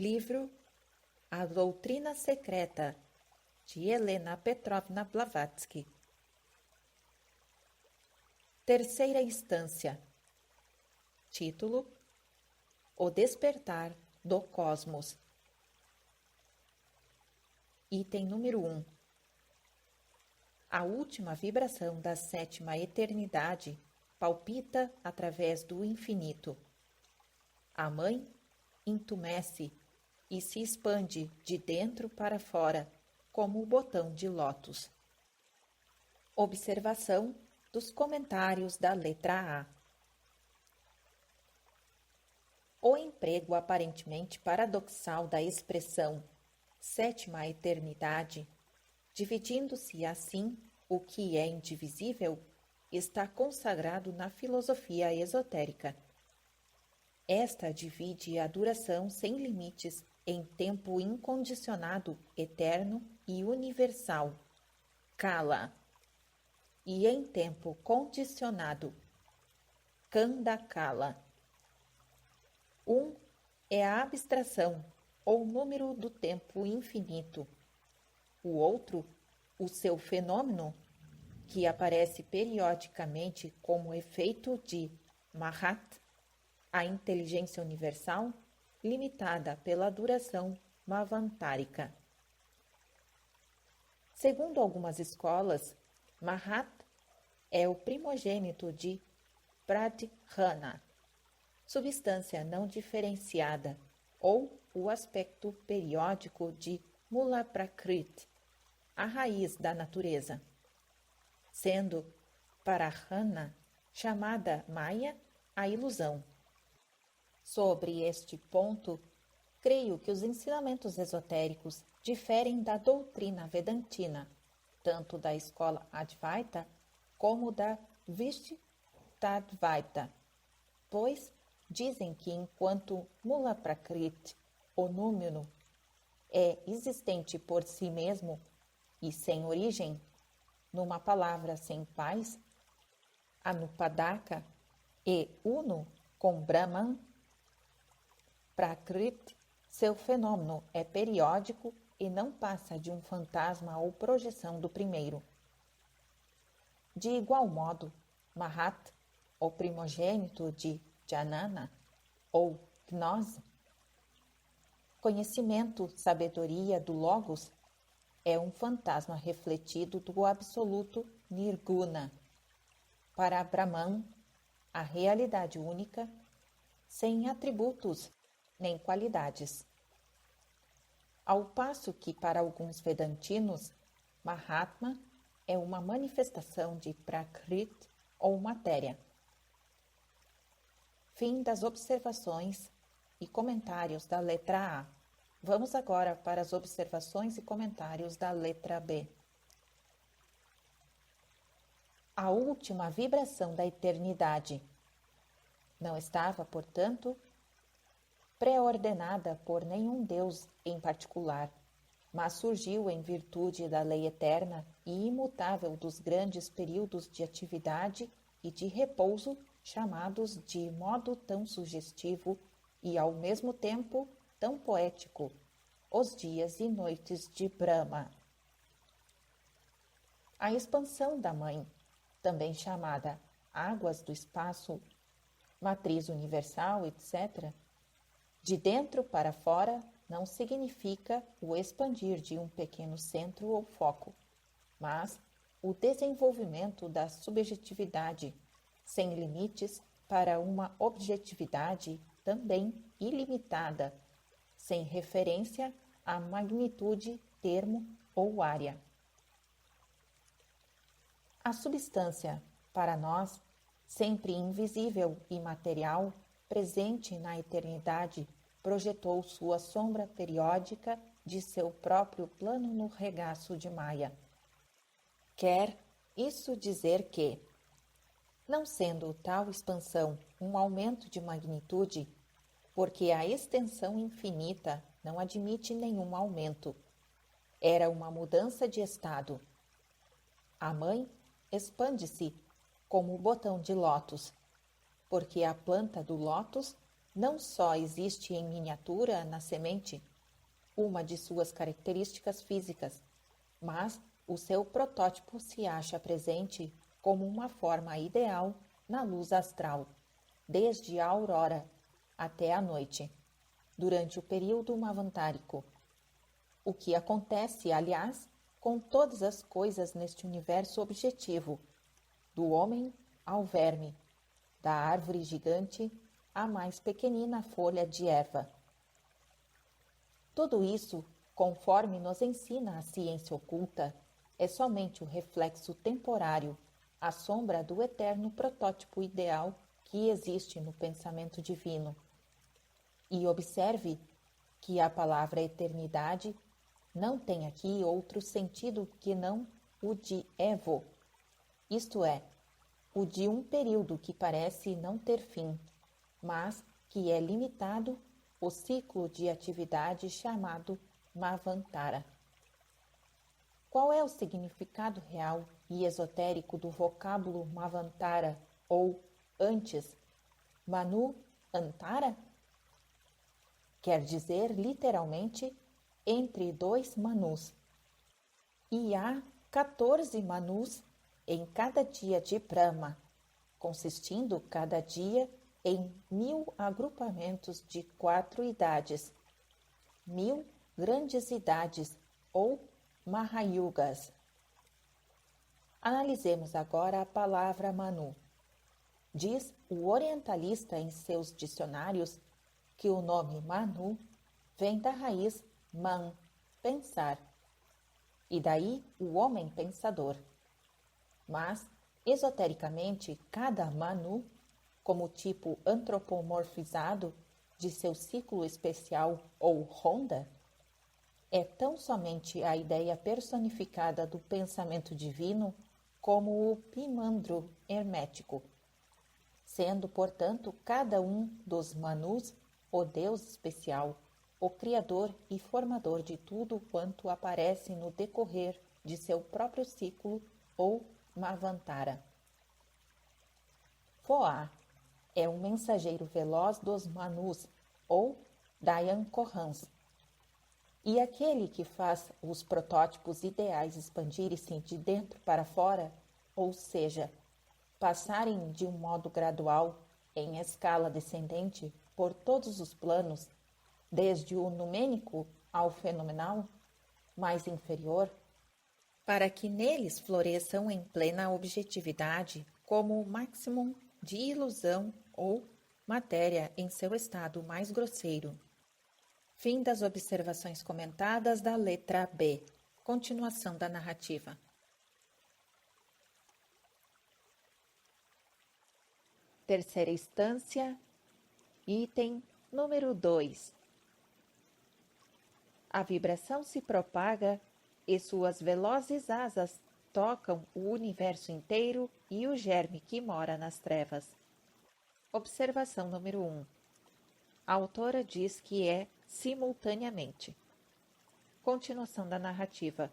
Livro A Doutrina Secreta, de Helena Petrovna Blavatsky. Terceira instância. Título: O Despertar do Cosmos. Item número 1. A última vibração da sétima eternidade palpita através do infinito. A mãe intumesce e se expande de dentro para fora, como o botão de lótus. Observação dos comentários da letra A. O emprego aparentemente paradoxal da expressão sétima eternidade, dividindo-se assim o que é indivisível, está consagrado na filosofia esotérica. Esta divide a duração sem limites em tempo incondicionado, eterno e universal, kala, e em tempo condicionado, khandakala. Um é a abstração ou número do tempo infinito. O outro, o seu fenômeno, que aparece periodicamente como efeito de Mahat, a inteligência universal, limitada pela duração mavantárica. Segundo algumas escolas, Mahat é o primogênito de Pradhana, substância não diferenciada, ou o aspecto periódico de Mula Prakriti, a raiz da natureza, sendo Parahana chamada Maya a ilusão. Sobre este ponto, creio que os ensinamentos esotéricos diferem da doutrina vedantina, tanto da escola Advaita como da Vishishtadvaita, pois dizem que enquanto Mula Prakriti, o número, é existente por si mesmo e sem origem, numa palavra sem paz, Anupadaka, e uno com Brahman, Prakriti, seu fenômeno é periódico e não passa de um fantasma ou projeção do primeiro. De igual modo, Mahat, o primogênito de Jnana, ou Gnose, conhecimento, sabedoria do Logos, é um fantasma refletido do absoluto Nirguna. Para Brahman, a realidade única, sem atributos nem qualidades. Ao passo que, para alguns vedantinos, Mahatma é uma manifestação de Prakriti ou matéria. Fim das observações e comentários da letra A. Vamos agora para as observações e comentários da letra B. A última vibração da eternidade não estava, portanto, pré-ordenada por nenhum Deus em particular, mas surgiu em virtude da lei eterna e imutável dos grandes períodos de atividade e de repouso chamados de modo tão sugestivo e ao mesmo tempo tão poético, os dias e noites de Brahma. A expansão da mãe, também chamada águas do espaço, matriz universal, etc., de dentro para fora não significa o expandir de um pequeno centro ou foco, mas o desenvolvimento da subjetividade, sem limites, para uma objetividade também ilimitada, sem referência à magnitude, termo ou área. A substância, para nós, sempre invisível e material, presente na eternidade, projetou sua sombra periódica de seu próprio plano no regaço de Maya. Quer isso dizer que, não sendo tal expansão um aumento de magnitude, porque a extensão infinita não admite nenhum aumento, era uma mudança de estado. A mãe expande-se como o botão de lótus, porque a planta do lótus não só existe em miniatura na semente uma de suas características físicas, mas o seu protótipo se acha presente como uma forma ideal na luz astral, desde a aurora até a noite, durante o período mavantárico. O que acontece, aliás, com todas as coisas neste universo objetivo, do homem ao verme, da árvore gigante à mais pequenina folha de erva. Tudo isso, conforme nos ensina a ciência oculta, é somente o reflexo temporário, a sombra do eterno protótipo ideal que existe no pensamento divino. E observe que a palavra eternidade não tem aqui outro sentido que não o de evo, isto é, o de um período que parece não ter fim, mas que é limitado o ciclo de atividade chamado Mavantara. Qual é o significado real e esotérico do vocábulo Mavantara ou, antes, Manu Antara? Quer dizer, literalmente, entre dois Manus. E há 14 Manus em cada dia de Brahma, consistindo cada dia em 1000 agrupamentos de 4 idades, 1000 grandes idades ou Mahayugas. Analisemos agora a palavra Manu. Diz o orientalista em seus dicionários que o nome Manu vem da raiz man, pensar, e daí o homem pensador. Mas, esotericamente, cada Manu, como tipo antropomorfizado de seu ciclo especial ou Honda, é tão somente a ideia personificada do pensamento divino como o Pimandro hermético, sendo, portanto, cada um dos Manus o Deus especial, o Criador e Formador de tudo quanto aparece no decorrer de seu próprio ciclo ou Mavantara. Foá é um mensageiro veloz dos Manus, ou Dayan Korans, e aquele que faz os protótipos ideais expandirem-se de dentro para fora, ou seja, passarem de um modo gradual, em escala descendente, por todos os planos, desde o numênico ao fenomenal, mais inferior, para que neles floresçam em plena objetividade como o máximum de ilusão ou matéria em seu estado mais grosseiro. Fim das observações comentadas da letra B. Continuação da narrativa. Terceira instância, item número 2. A vibração se propaga e suas velozes asas tocam o universo inteiro e o germe que mora nas trevas. Observação número 1. A autora diz que é simultaneamente. Continuação da narrativa.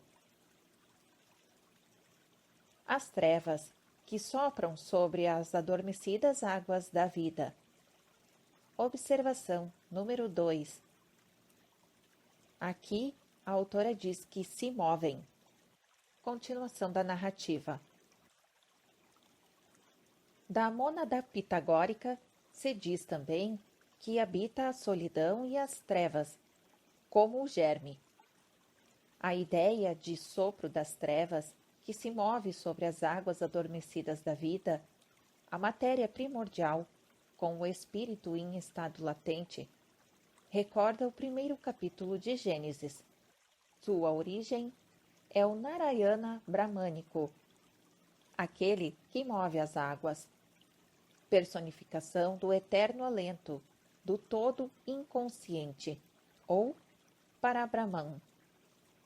As trevas que sopram sobre as adormecidas águas da vida. Observação número 2. Aqui, a autora diz que se movem. Continuação da narrativa. Da mônada pitagórica se diz também que habita a solidão e as trevas, como o germe. A ideia de sopro das trevas que se move sobre as águas adormecidas da vida, a matéria primordial, com o espírito em estado latente, recorda o primeiro capítulo de Gênesis. Sua origem é o Narayana Brahmânico, aquele que move as águas, personificação do eterno alento, do todo inconsciente, ou Parabrahman,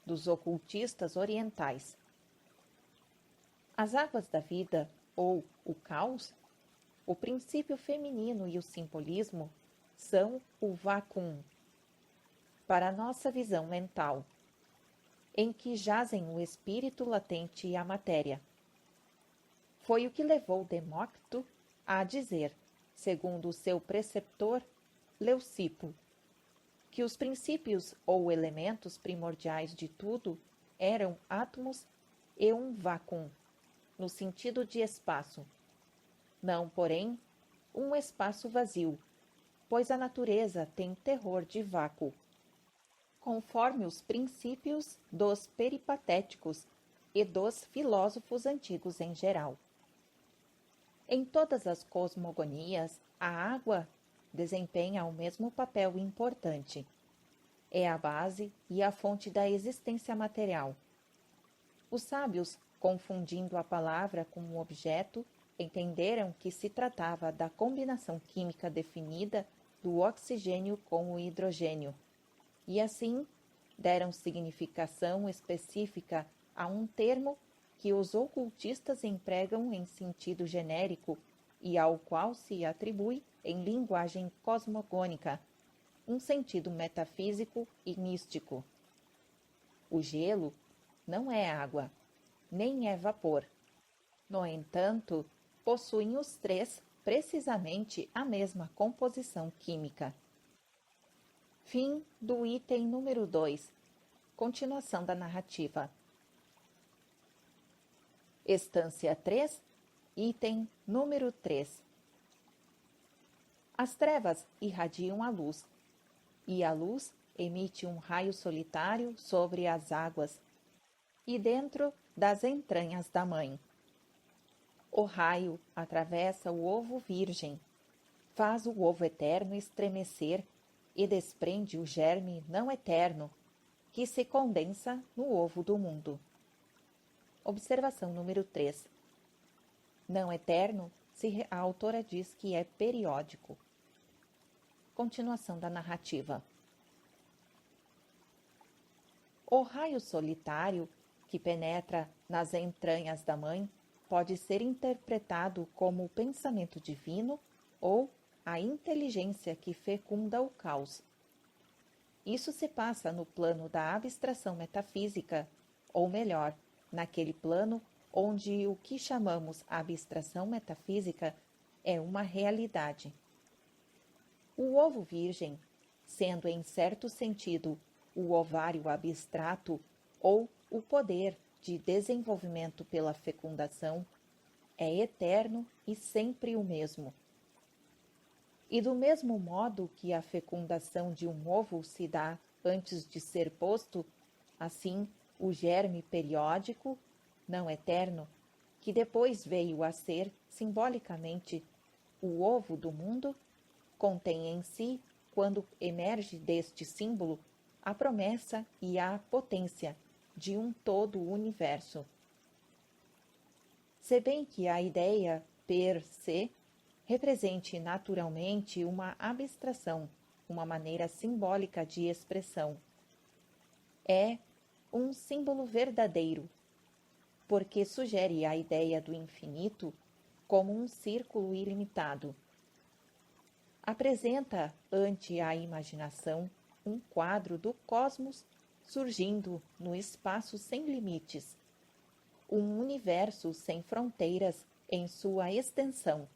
dos ocultistas orientais. As águas da vida, ou o caos, o princípio feminino e o simbolismo, são o vácuo, para nossa visão mental, em que jazem o espírito latente e a matéria. Foi o que levou Demócrito a dizer, segundo o seu preceptor, Leucipo, que os princípios ou elementos primordiais de tudo eram átomos e um vácuo, no sentido de espaço. Não, porém, um espaço vazio, pois a natureza tem terror de vácuo, conforme os princípios dos peripatéticos e dos filósofos antigos em geral. Em todas as cosmogonias, a água desempenha o mesmo papel importante. É a base e a fonte da existência material. Os sábios, confundindo a palavra com o objeto, entenderam que se tratava da combinação química definida do oxigênio com o hidrogênio, e assim deram significação específica a um termo que os ocultistas empregam em sentido genérico e ao qual se atribui, em linguagem cosmogônica, um sentido metafísico e místico. O gelo não é água, nem é vapor. No entanto, possuem os três precisamente a mesma composição química. Fim do item número 2. Continuação da narrativa. Estância 3, item número 3. As trevas irradiam a luz, e a luz emite um raio solitário sobre as águas e dentro das entranhas da mãe. O raio atravessa o ovo virgem, faz o ovo eterno estremecer e desprende o germe não eterno, que se condensa no ovo do mundo. Observação número 3. Não eterno, a autora diz que é periódico. Continuação da narrativa. O raio solitário, que penetra nas entranhas da mãe, pode ser interpretado como o pensamento divino ou a inteligência que fecunda o caos. Isso se passa no plano da abstração metafísica, ou melhor, naquele plano onde o que chamamos abstração metafísica é uma realidade. O ovo virgem, sendo em certo sentido o ovário abstrato ou o poder de desenvolvimento pela fecundação, é eterno e sempre o mesmo. E do mesmo modo que a fecundação de um ovo se dá antes de ser posto, assim o germe periódico, não eterno, que depois veio a ser, simbolicamente, o ovo do mundo, contém em si, quando emerge deste símbolo, a promessa e a potência de um todo universo. Se bem que a ideia per se represente naturalmente uma abstração, uma maneira simbólica de expressão. É um símbolo verdadeiro, porque sugere a ideia do infinito como um círculo ilimitado. Apresenta ante a imaginação um quadro do cosmos surgindo no espaço sem limites, um universo sem fronteiras em sua extensão,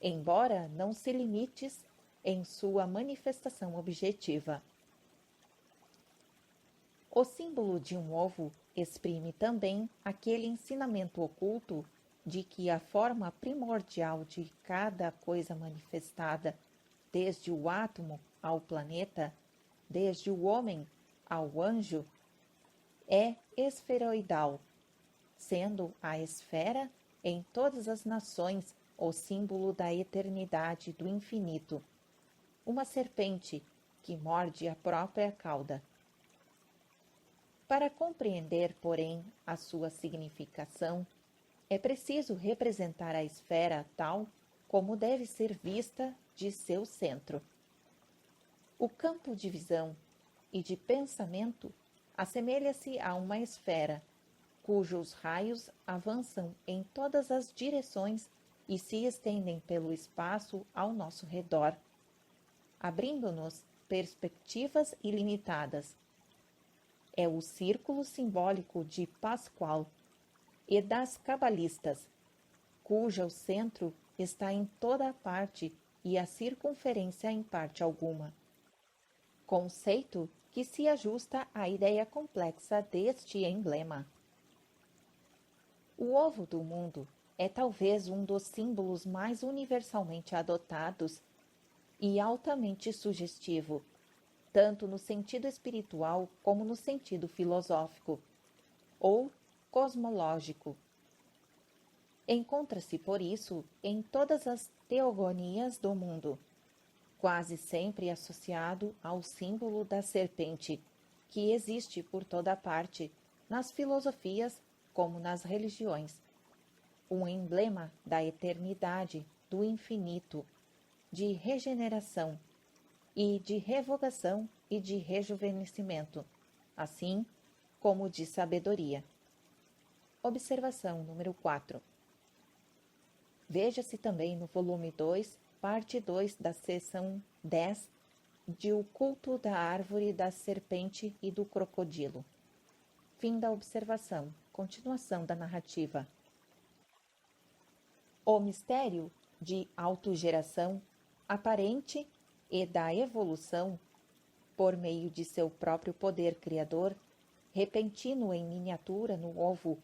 embora não se limites em sua manifestação objetiva. O símbolo de um ovo exprime também aquele ensinamento oculto de que a forma primordial de cada coisa manifestada, desde o átomo ao planeta, desde o homem ao anjo, é esferoidal, sendo a esfera em todas as nações o símbolo da eternidade do infinito, uma serpente que morde a própria cauda. Para compreender, porém, a sua significação, é preciso representar a esfera tal como deve ser vista de seu centro. O campo de visão e de pensamento assemelha-se a uma esfera, cujos raios avançam em todas as direções e se estendem pelo espaço ao nosso redor, abrindo-nos perspectivas ilimitadas. É o círculo simbólico de Pascal e das cabalistas, cujo centro está em toda a parte e a circunferência em parte alguma. Conceito que se ajusta à ideia complexa deste emblema. O ovo do mundo é talvez um dos símbolos mais universalmente adotados e altamente sugestivo, tanto no sentido espiritual como no sentido filosófico ou cosmológico. Encontra-se, por isso, em todas as teogonias do mundo, quase sempre associado ao símbolo da serpente, que existe por toda parte, nas filosofias como nas religiões. Um emblema da eternidade, do infinito, de regeneração e de revogação e de rejuvenescimento, assim como de sabedoria. Observação número 4. Veja-se também no volume 2, parte 2 da seção 10, de O Culto da Árvore da Serpente e do Crocodilo. Fim da observação. Continuação da narrativa. O mistério de autogeração aparente e da evolução, por meio de seu próprio poder criador, repentino em miniatura no ovo,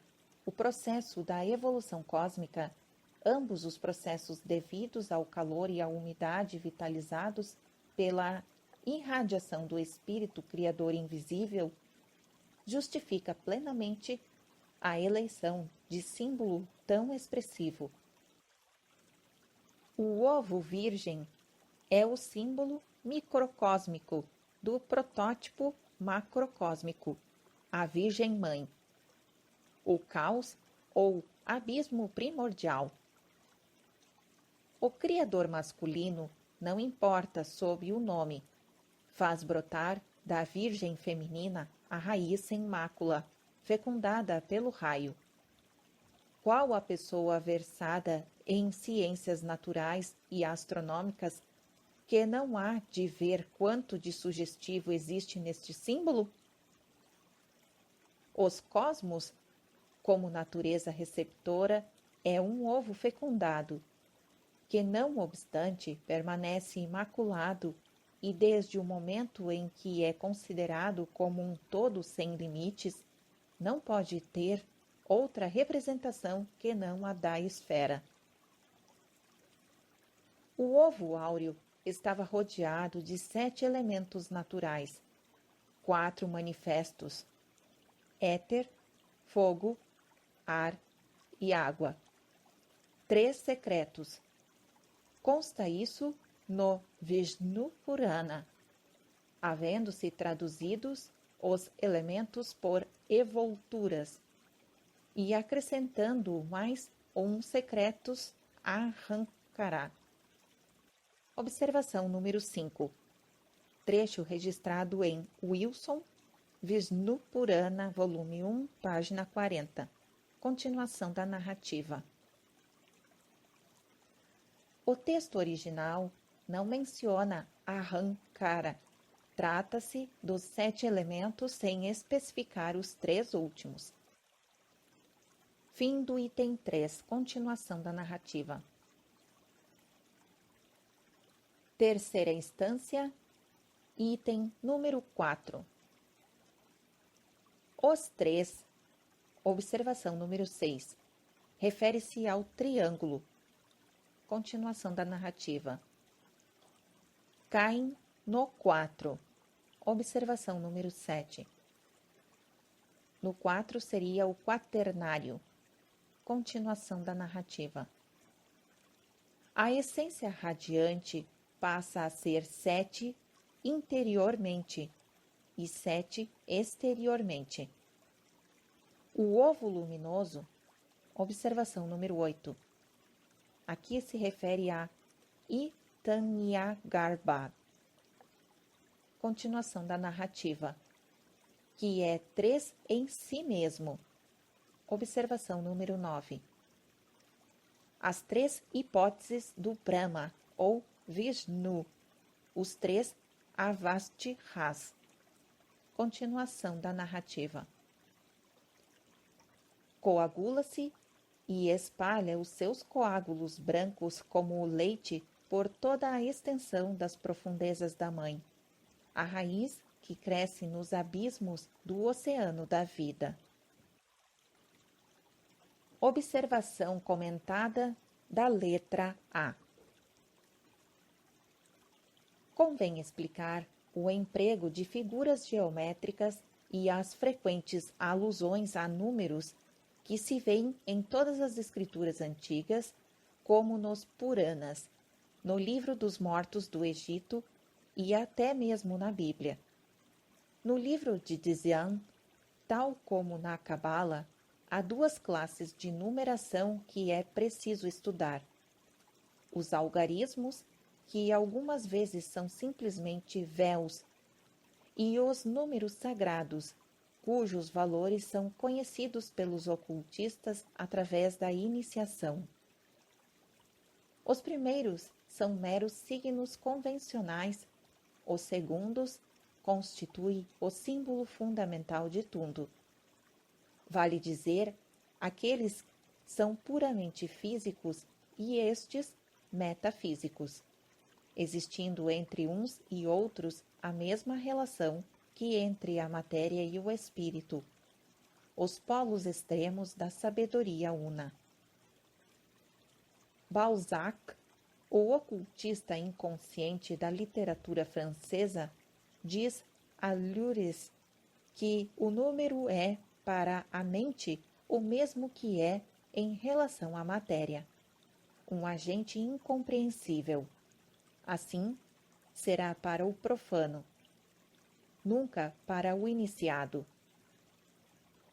o processo da evolução cósmica, ambos os processos devidos ao calor e à umidade vitalizados pela irradiação do Espírito Criador invisível, justifica plenamente a eleição de símbolo tão expressivo. O ovo virgem é o símbolo microcósmico do protótipo macrocósmico, a Virgem Mãe. O caos ou abismo primordial. O Criador masculino, não importa sob o nome, faz brotar da Virgem feminina a raiz sem mácula, fecundada pelo raio. Qual a pessoa versada em ciências naturais e astronômicas que não há de ver quanto de sugestivo existe neste símbolo? Os cosmos, como natureza receptora, é um ovo fecundado, que não obstante permanece imaculado e desde o momento em que é considerado como um todo sem limites, não pode ter outra representação que não a da esfera. O ovo áureo estava rodeado de 7 elementos naturais, 4 manifestos: éter, fogo, ar e água. 3 secretos. Consta isso no Vishnu Purana, havendo-se traduzidos os elementos por evolturas, e acrescentando mais um secretos Ahankara. Observação número 5. Trecho registrado em Wilson, Vishnu Purana, volume 1, página 40. Continuação da narrativa. O texto original não menciona Ahankara. Trata-se dos 7 elementos sem especificar os 3 últimos. Fim do item 3. Continuação da narrativa. Terceira instância, item número 4. Os 3, observação número 6, refere-se ao triângulo. Continuação da narrativa. Caem no 4, observação número 7. No 4 seria o quaternário. Continuação da narrativa. A essência radiante passa a ser 7 interiormente e 7 exteriormente. O ovo luminoso, observação número 8. Aqui se refere a Hitanyagarbha. Continuação da narrativa, que é 3 em si mesmo. Observação número 9. As 3 hipóteses do Brahma, ou Vishnu, os 3 Avastihas. Continuação da narrativa. Coagula-se e espalha os seus coágulos brancos como o leite por toda a extensão das profundezas da mãe, a raiz que cresce nos abismos do oceano da vida. Observação comentada da letra A. Convém explicar o emprego de figuras geométricas e as frequentes alusões a números que se veem em todas as escrituras antigas, como nos Puranas, no Livro dos Mortos do Egito e até mesmo na Bíblia. No livro de Dzyan, tal como na Cabala, há duas classes de numeração que é preciso estudar: os algarismos, que algumas vezes são simplesmente véus, e os números sagrados, cujos valores são conhecidos pelos ocultistas através da iniciação. Os primeiros são meros signos convencionais, os segundos constituem o símbolo fundamental de tudo. Vale dizer, aqueles são puramente físicos e estes metafísicos, existindo entre uns e outros a mesma relação que entre a matéria e o espírito, os polos extremos da sabedoria una. Balzac, o ocultista inconsciente da literatura francesa, diz a Lures que o número é, para a mente, o mesmo que é em relação à matéria, um agente incompreensível. Assim, será para o profano, nunca para o iniciado.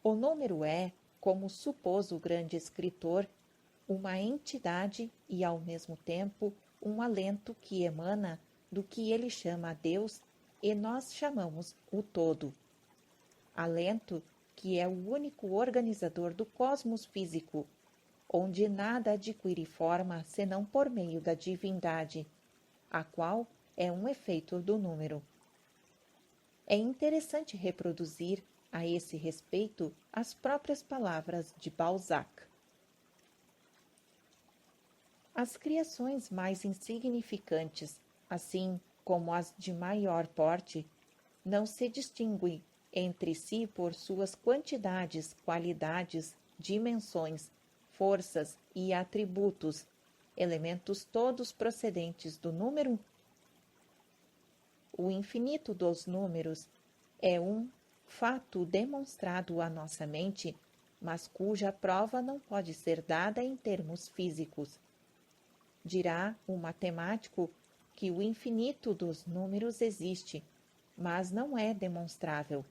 O número é, como supôs o grande escritor, uma entidade e, ao mesmo tempo, um alento que emana do que ele chama a Deus e nós chamamos o todo. Alento que é o único organizador do cosmos físico, onde nada adquire forma senão por meio da divindade, a qual é um efeito do número. É interessante reproduzir, a esse respeito, as próprias palavras de Balzac. As criações mais insignificantes, assim como as de maior porte, não se distinguem entre si por suas quantidades, qualidades, dimensões, forças e atributos, elementos todos procedentes do número. O infinito dos números é um fato demonstrado à nossa mente, mas cuja prova não pode ser dada em termos físicos. Dirá o matemático que o infinito dos números existe, mas não é demonstrável.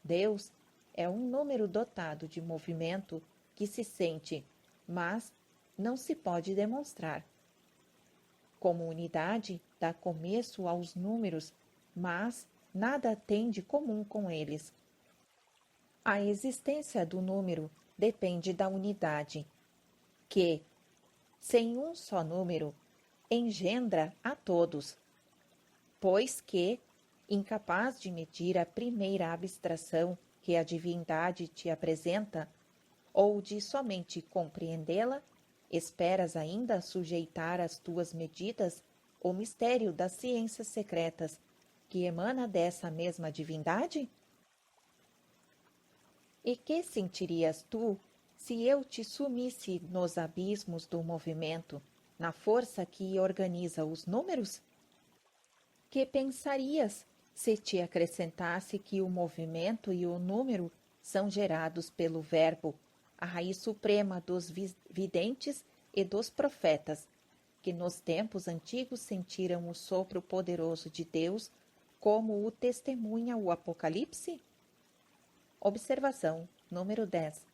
Deus é um número dotado de movimento que se sente, mas não se pode demonstrar. Como unidade, dá começo aos números, mas nada tem de comum com eles. A existência do número depende da unidade, que, sem um só número, engendra a todos, pois que, incapaz de medir a primeira abstração que a divindade te apresenta, ou de somente compreendê-la, esperas ainda sujeitar às tuas medidas o mistério das ciências secretas que emana dessa mesma divindade? E que sentirias tu se eu te sumisse nos abismos do movimento, na força que organiza os números? Que pensarias se te acrescentasse que o movimento e o número são gerados pelo Verbo, a raiz suprema dos videntes e dos profetas, que nos tempos antigos sentiram o sopro poderoso de Deus, como o testemunha o Apocalipse? Observação número 10.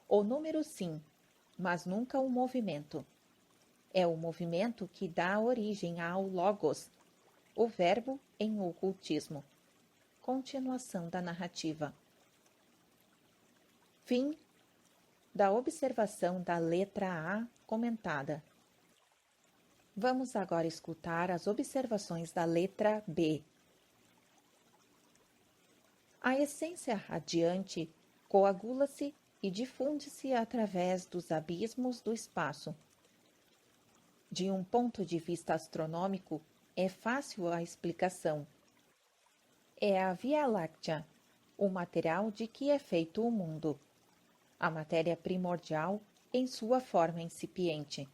O número sim, mas nunca o movimento. É o movimento que dá origem ao Logos, o verbo em ocultismo. Continuação da narrativa. Fim da observação da letra A comentada. Vamos agora escutar as observações da letra B. A essência radiante coagula-se e difunde-se através dos abismos do espaço. De um ponto de vista astronômico, é fácil a explicação. É a Via Láctea, o material de que é feito o mundo, a matéria primordial em sua forma incipiente.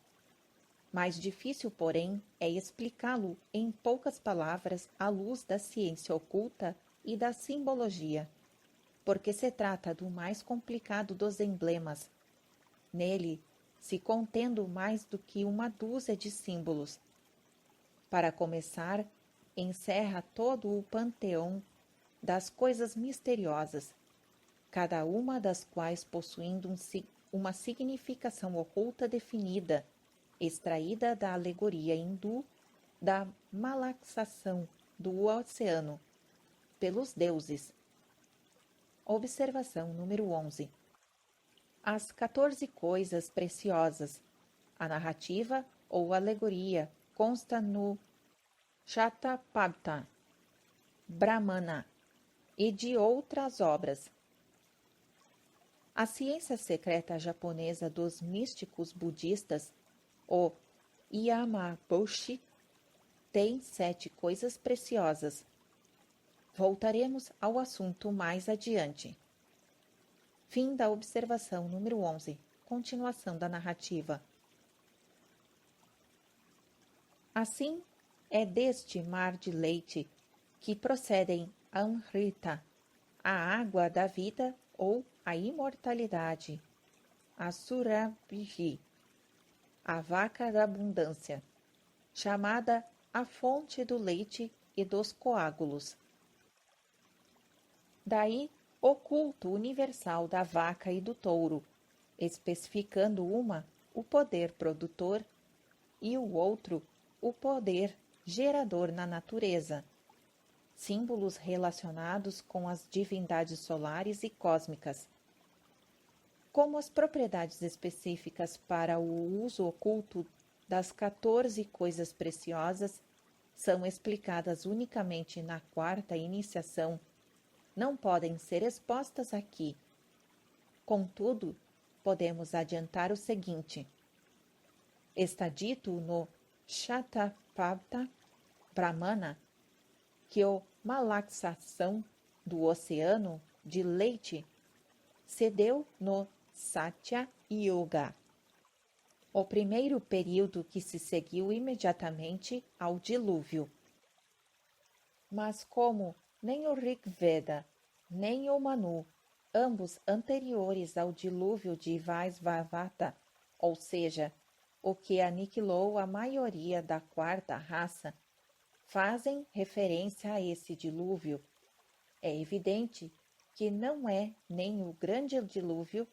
Mais difícil, porém, é explicá-lo em poucas palavras à luz da ciência oculta e da simbologia, porque se trata do mais complicado dos emblemas. Nele, se contendo mais do que uma dúzia de símbolos. Para começar, encerra todo o panteão das coisas misteriosas, cada uma das quais possuindo uma significação oculta definida, extraída da alegoria hindu da malaxação do oceano pelos deuses. Observação número 11. As 14 coisas preciosas. A narrativa ou alegoria consta no Shatapatha Brahmana e de outras obras. A ciência secreta japonesa dos místicos budistas, o Yamabushi, tem 7 coisas preciosas. Voltaremos ao assunto mais adiante. Fim da observação número 11. Continuação da narrativa. Assim, é deste mar de leite que procedem a Amrita, a água da vida ou a imortalidade, a Surabhi, a vaca da abundância, chamada a fonte do leite e dos coágulos. Daí o culto universal da vaca e do touro, especificando uma o poder produtor e o outro o poder gerador na natureza, símbolos relacionados com as divindades solares e cósmicas. Como as propriedades específicas para o uso oculto das 14 coisas preciosas são explicadas unicamente na 4ª iniciação, não podem ser expostas aqui. Contudo, podemos adiantar o seguinte. Está dito no Shatapatha Brahmana que a malaxação do oceano de leite se deu no Satya Yuga, o primeiro período que se seguiu imediatamente ao dilúvio. Mas como nem o Rig Veda, nem o Manu, ambos anteriores ao dilúvio de Vaisvavata, ou seja, o que aniquilou a maioria da 4ª raça, fazem referência a esse dilúvio, é evidente que não é nem o grande dilúvio,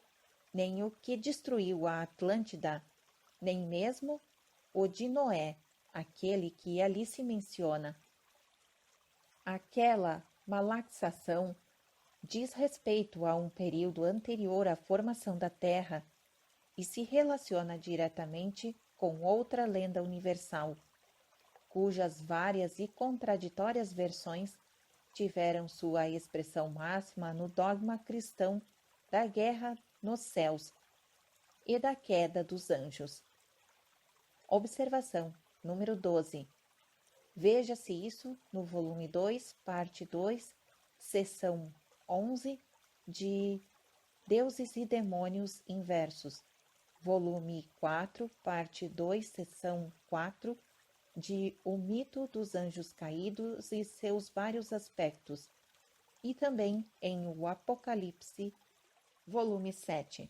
nem o que destruiu a Atlântida, nem mesmo o de Noé, aquele que ali se menciona. Aquela malaxação diz respeito a um período anterior à formação da Terra e se relaciona diretamente com outra lenda universal, cujas várias e contraditórias versões tiveram sua expressão máxima no dogma cristão da guerra nos céus e da queda dos anjos. Observação número 12. Veja-se isso no volume 2, parte 2, seção 11, de Deuses e Demônios Inversos, volume 4, parte 2, seção 4, de O Mito dos Anjos Caídos e seus vários aspectos, e também em O Apocalipse, volume 7.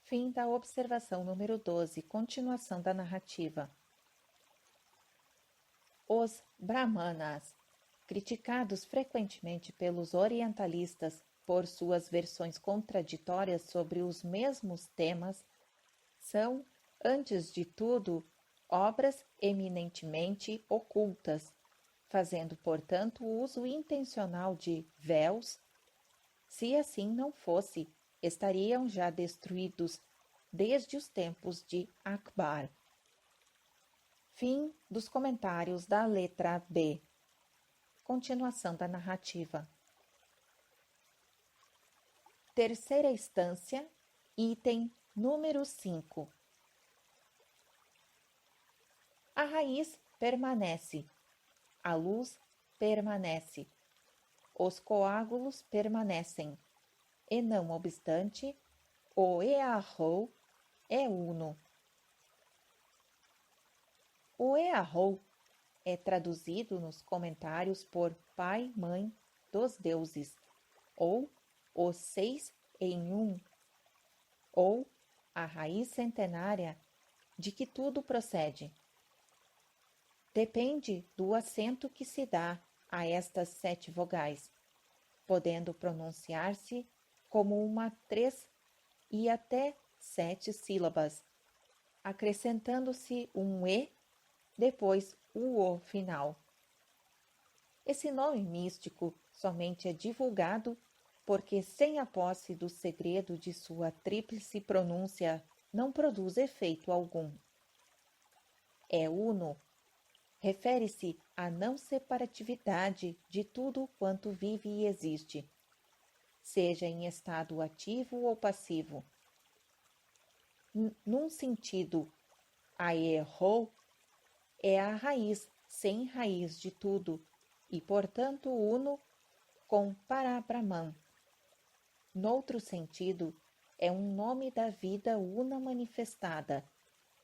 Fim da observação número 12, continuação da narrativa. Os Brahmanas, criticados frequentemente pelos orientalistas por suas versões contraditórias sobre os mesmos temas, são, antes de tudo, obras eminentemente ocultas, fazendo, portanto, uso intencional de véus. Se assim não fosse, estariam já destruídos desde os tempos de Akbar. Fim dos comentários da letra B. Continuação da narrativa. Terceira instância, item número 5. A raiz permanece, a luz permanece, os coágulos permanecem, e não obstante, o Earrou é uno. O Earrou é traduzido nos comentários por Pai, Mãe dos Deuses, ou os seis em um, ou a raiz centenária de que tudo procede. Depende do acento que se dá a estas 7 vogais, podendo pronunciar-se como uma 3 e até 7 sílabas, acrescentando-se um E, depois o O final. Esse nome místico somente é divulgado porque, sem a posse do segredo de sua tríplice pronúncia, não produz efeito algum. É uno. Refere-se à não separatividade de tudo quanto vive e existe, seja em estado ativo ou passivo. Num sentido, a Earrou é a raiz sem raiz de tudo e, portanto, uno com Parabrahman. Noutro sentido, é um nome da vida una manifestada,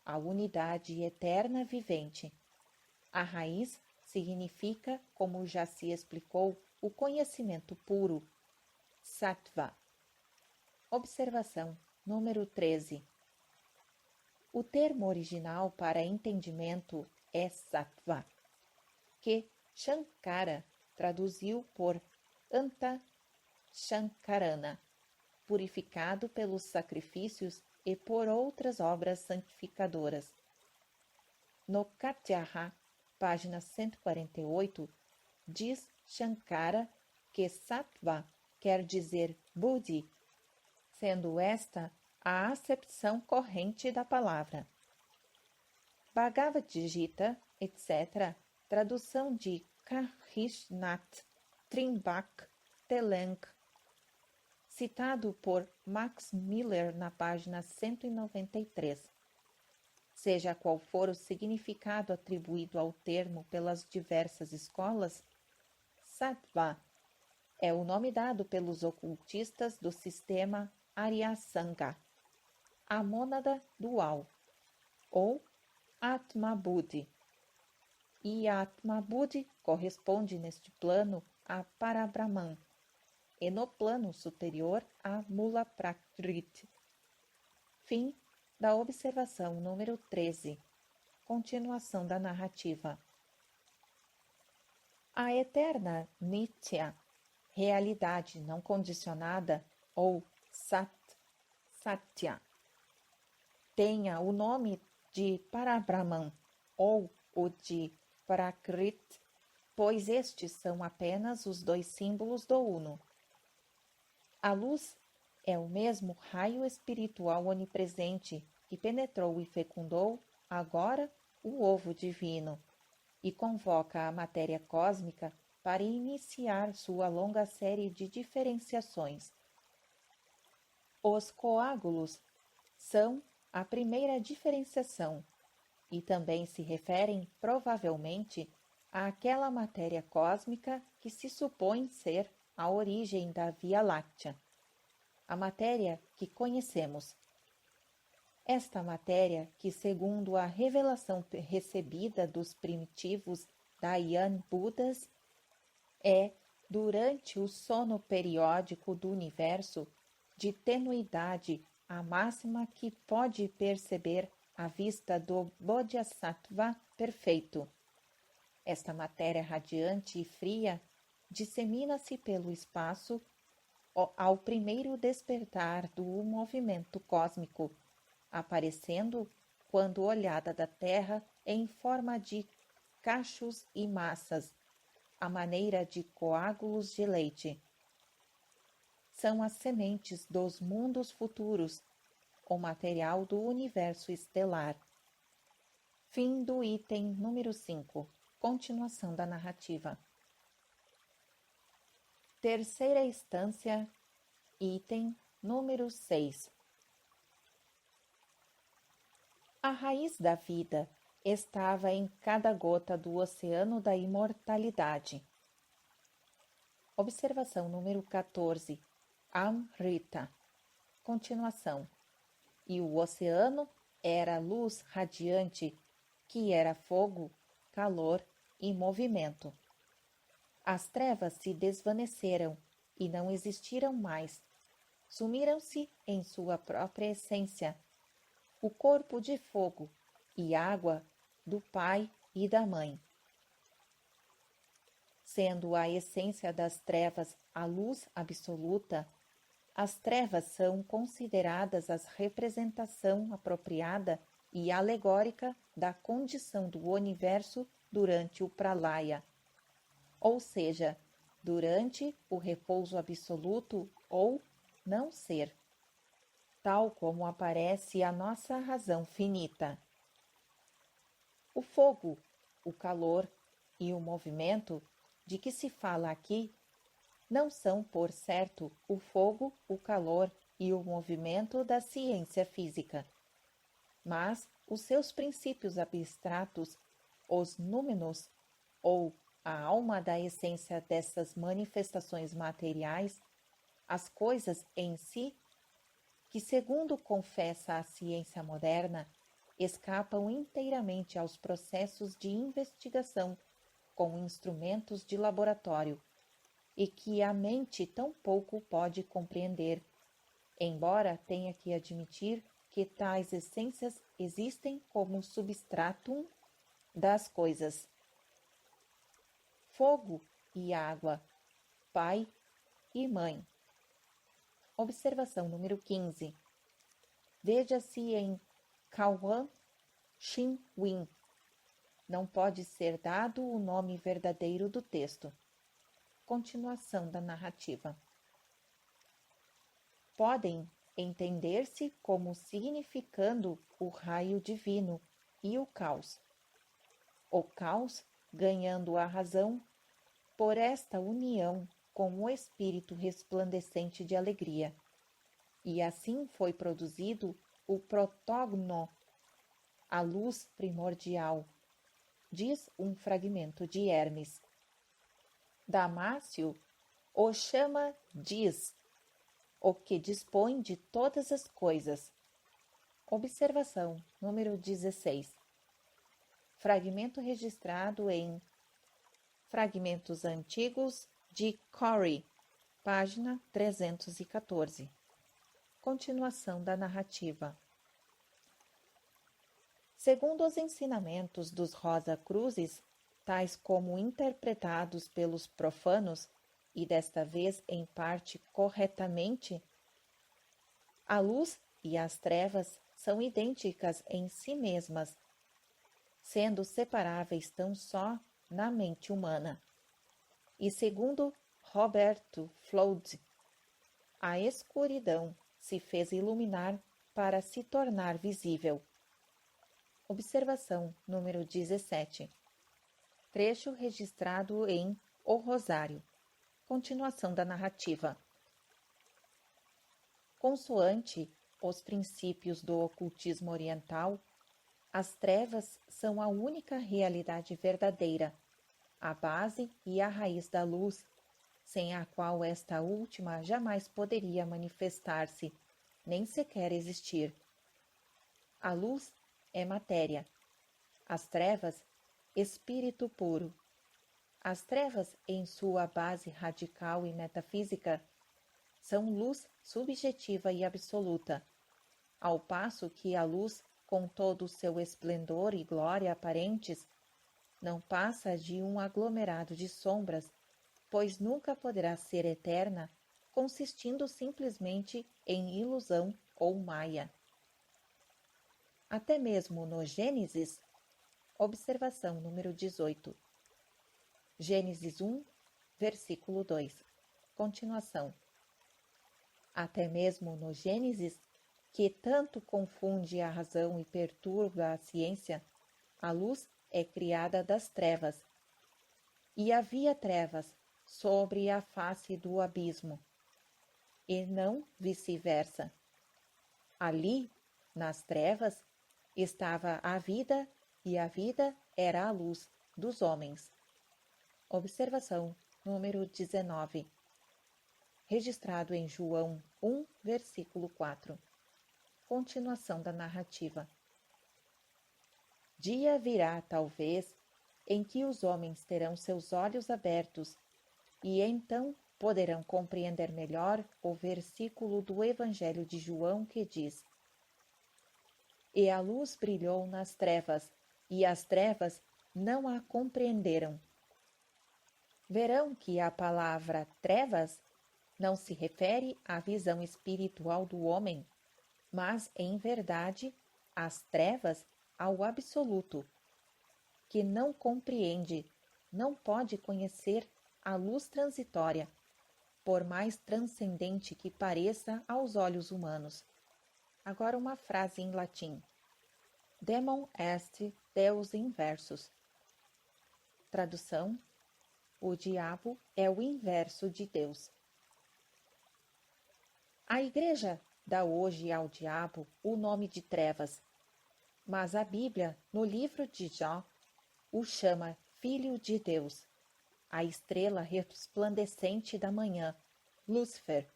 a unidade eterna vivente. A raiz significa, como já se explicou, o conhecimento puro, sattva. Observação número 13. O termo original para entendimento é sattva, que Shankara traduziu por Anta Shankarana, purificado pelos sacrifícios e por outras obras santificadoras. No Katyaha, página 148, diz Shankara que sattva quer dizer buddhi, sendo esta a acepção corrente da palavra. Bhagavad Gita, etc., tradução de Krishnath Trimbak Teleng, citado por Max Miller na página 193. Seja qual for o significado atribuído ao termo pelas diversas escolas, sattva é o nome dado pelos ocultistas do sistema Arya Sangha, a mônada dual, ou Atma Buddhi. E Atma Buddhi corresponde neste plano a Parabrahman, e no plano superior a Mula Prakriti. Fim da observação número 13. Continuação da narrativa. A eterna Nitya, realidade não condicionada, ou Sat, Satya, tenha o nome de Parabrahman ou o de Prakrit, pois estes são apenas os 2 símbolos do Uno. A luz é o mesmo raio espiritual onipresente que penetrou e fecundou agora o ovo divino e convoca a matéria cósmica para iniciar sua longa série de diferenciações. Os coágulos são a primeira diferenciação e também se referem, provavelmente, àquela matéria cósmica que se supõe ser a origem da Via Láctea, a matéria que conhecemos. Esta matéria que, segundo a revelação recebida dos primitivos Dhyan Budas, é, durante o sono periódico do universo, de tenuidade a máxima que pode perceber à vista do Bodhisattva perfeito. Esta matéria radiante e fria dissemina-se pelo espaço ao primeiro despertar do movimento cósmico, aparecendo, quando olhada da Terra, em forma de cachos e massas, à maneira de coágulos de leite. São as sementes dos mundos futuros, o material do universo estelar. Fim do item número 5. Continuação da narrativa. Terceira instância, item número 6. A raiz da vida estava em cada gota do oceano da imortalidade. Observação número 14. Amrita. Continuação. E o oceano era luz radiante, que era fogo, calor e movimento. As trevas se desvaneceram e não existiram mais. Sumiram-se em sua própria essência, o corpo de fogo e água do pai e da mãe. Sendo a essência das trevas a luz absoluta, as trevas são consideradas a representação apropriada e alegórica da condição do universo durante o pralaya, ou seja, durante o repouso absoluto ou não ser, tal como aparece a nossa razão finita. O fogo, o calor e o movimento de que se fala aqui não são, por certo, o fogo, o calor e o movimento da ciência física, mas os seus princípios abstratos, os númenos, ou a alma da essência dessas manifestações materiais, as coisas em si, que, segundo confessa a ciência moderna, escapam inteiramente aos processos de investigação com instrumentos de laboratório, e que a mente tão pouco pode compreender, embora tenha que admitir que tais essências existem como substratum das coisas. Fogo e água, pai e mãe. Observação número 15. Veja-se em Kawan Shin Win. Não pode ser dado o nome verdadeiro do texto. Continuação da narrativa. Podem entender-se como significando o raio divino e o caos. O caos ganhando a razão por esta união com o espírito resplandecente de alegria. E assim foi produzido o protógono, a luz primordial, diz um fragmento de Hermes. Damácio o chama diz, o que dispõe de todas as coisas. Observação número 16. Fragmento registrado em Fragmentos Antigos de Corey, página 314. Continuação da narrativa. Segundo os ensinamentos dos Rosa Cruzes, tais como interpretados pelos profanos, e desta vez em parte corretamente, a luz e as trevas são idênticas em si mesmas, sendo separáveis tão só na mente humana. E segundo Roberto Flood, a escuridão se fez iluminar para se tornar visível. Observação número 17. Trecho registrado em O Rosário. Continuação da narrativa. Consoante os princípios do ocultismo oriental, as trevas são a única realidade verdadeira, a base e a raiz da luz, sem a qual esta última jamais poderia manifestar-se, nem sequer existir. A luz é matéria, as trevas, espírito puro. As trevas, em sua base radical e metafísica, são luz subjetiva e absoluta, ao passo que a luz, com todo o seu esplendor e glória aparentes, não passa de um aglomerado de sombras, pois nunca poderá ser eterna, consistindo simplesmente em ilusão ou maia. Até mesmo no Gênesis, observação número 18. Gênesis 1, versículo 2. Continuação. Até mesmo no Gênesis, que tanto confunde a razão e perturba a ciência, a luz é criada das trevas. E havia trevas sobre a face do abismo, e não vice-versa. Ali, nas trevas, estava a vida e a vida era a luz dos homens. Observação número 19. Registrado em João 1, versículo 4. Continuação da narrativa. Dia virá, talvez, em que os homens terão seus olhos abertos e então poderão compreender melhor o versículo do Evangelho de João que diz: E a luz brilhou nas trevas, e as trevas não a compreenderam. Verão que a palavra trevas não se refere à visão espiritual do homem, mas, em verdade, às trevas ao absoluto, que não compreende, não pode conhecer a luz transitória, por mais transcendente que pareça aos olhos humanos. Agora uma frase em latim. Demon est Deus inversus. Tradução: o diabo é o inverso de Deus. A Igreja dá hoje ao diabo o nome de trevas, mas a Bíblia, no livro de Jó, o chama Filho de Deus, a estrela resplandecente da manhã, Lúcifer.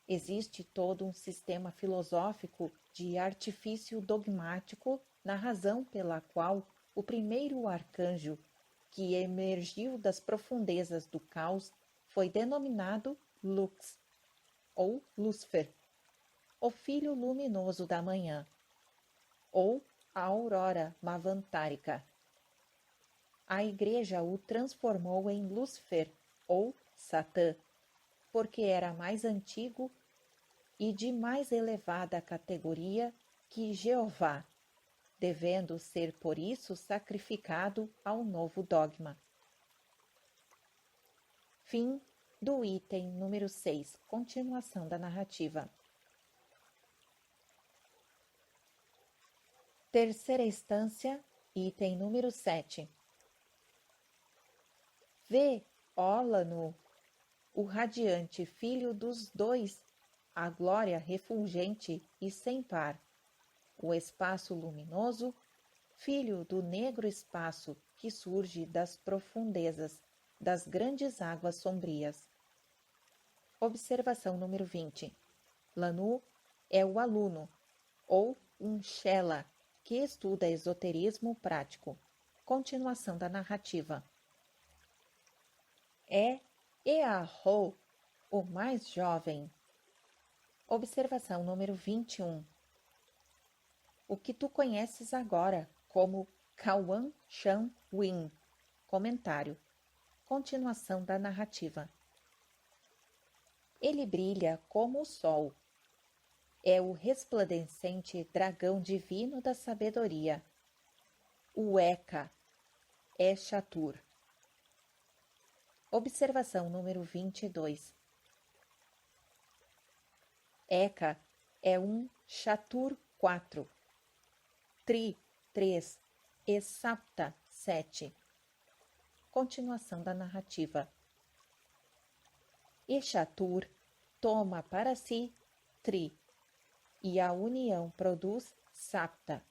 Existe todo um sistema filosófico de artifício dogmático na razão pela qual o primeiro arcanjo, que emergiu das profundezas do caos, foi denominado Lux, ou Lúcifer, o filho luminoso da manhã, ou a aurora mavantárica. A Igreja o transformou em Lúcifer, ou Satã, porque era mais antigo e de mais elevada categoria que Jeová, devendo ser por isso sacrificado ao novo dogma. Fim do item número 6, continuação da narrativa. Terceira instância, item número 7. Vê, ó Lanu, o radiante filho dos dois, a glória refulgente e sem par, o espaço luminoso, filho do negro espaço que surge das profundezas, das grandes águas sombrias. Observação número 20. Lanu é o aluno, ou um Shela, que estuda esoterismo prático. Continuação da narrativa. É Earro, o mais jovem. Observação número 21. O que tu conheces agora como Kawan Shan Win. Comentário. Continuação da narrativa. Ele brilha como o sol. É o resplandecente dragão divino da sabedoria. O Eka é Shatur. Observação número 22. Eka é um Shatur 4, Tri 3 e Sapta 7. Continuação da narrativa. E Shatur toma para si Tri, e a união produz Sapta,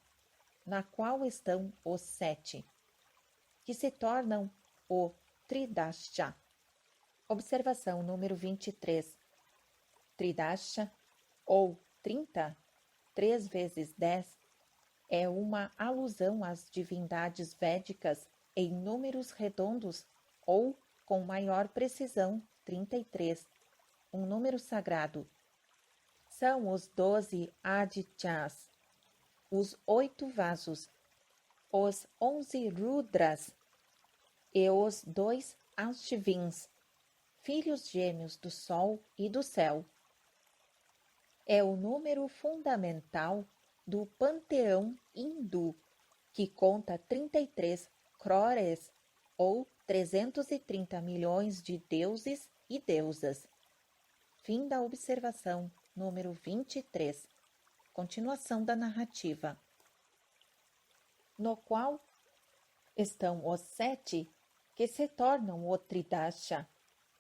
na qual estão os 7, que se tornam o Tridasha. Observação número 23. Tridasha, ou 30, 3 vezes 10, é uma alusão às divindades védicas em números redondos ou, com maior precisão, 33, um número sagrado. São os 12 Adityas, os 8 vasos, os 11 Rudras e os 2 Ashvins, filhos gêmeos do Sol e do Céu. É o número fundamental do panteão hindu, que conta 33 crores, ou 330 milhões de deuses e deusas. Fim da observação número 23. Continuação da narrativa. No qual estão os 7 que se tornam o Tridasha,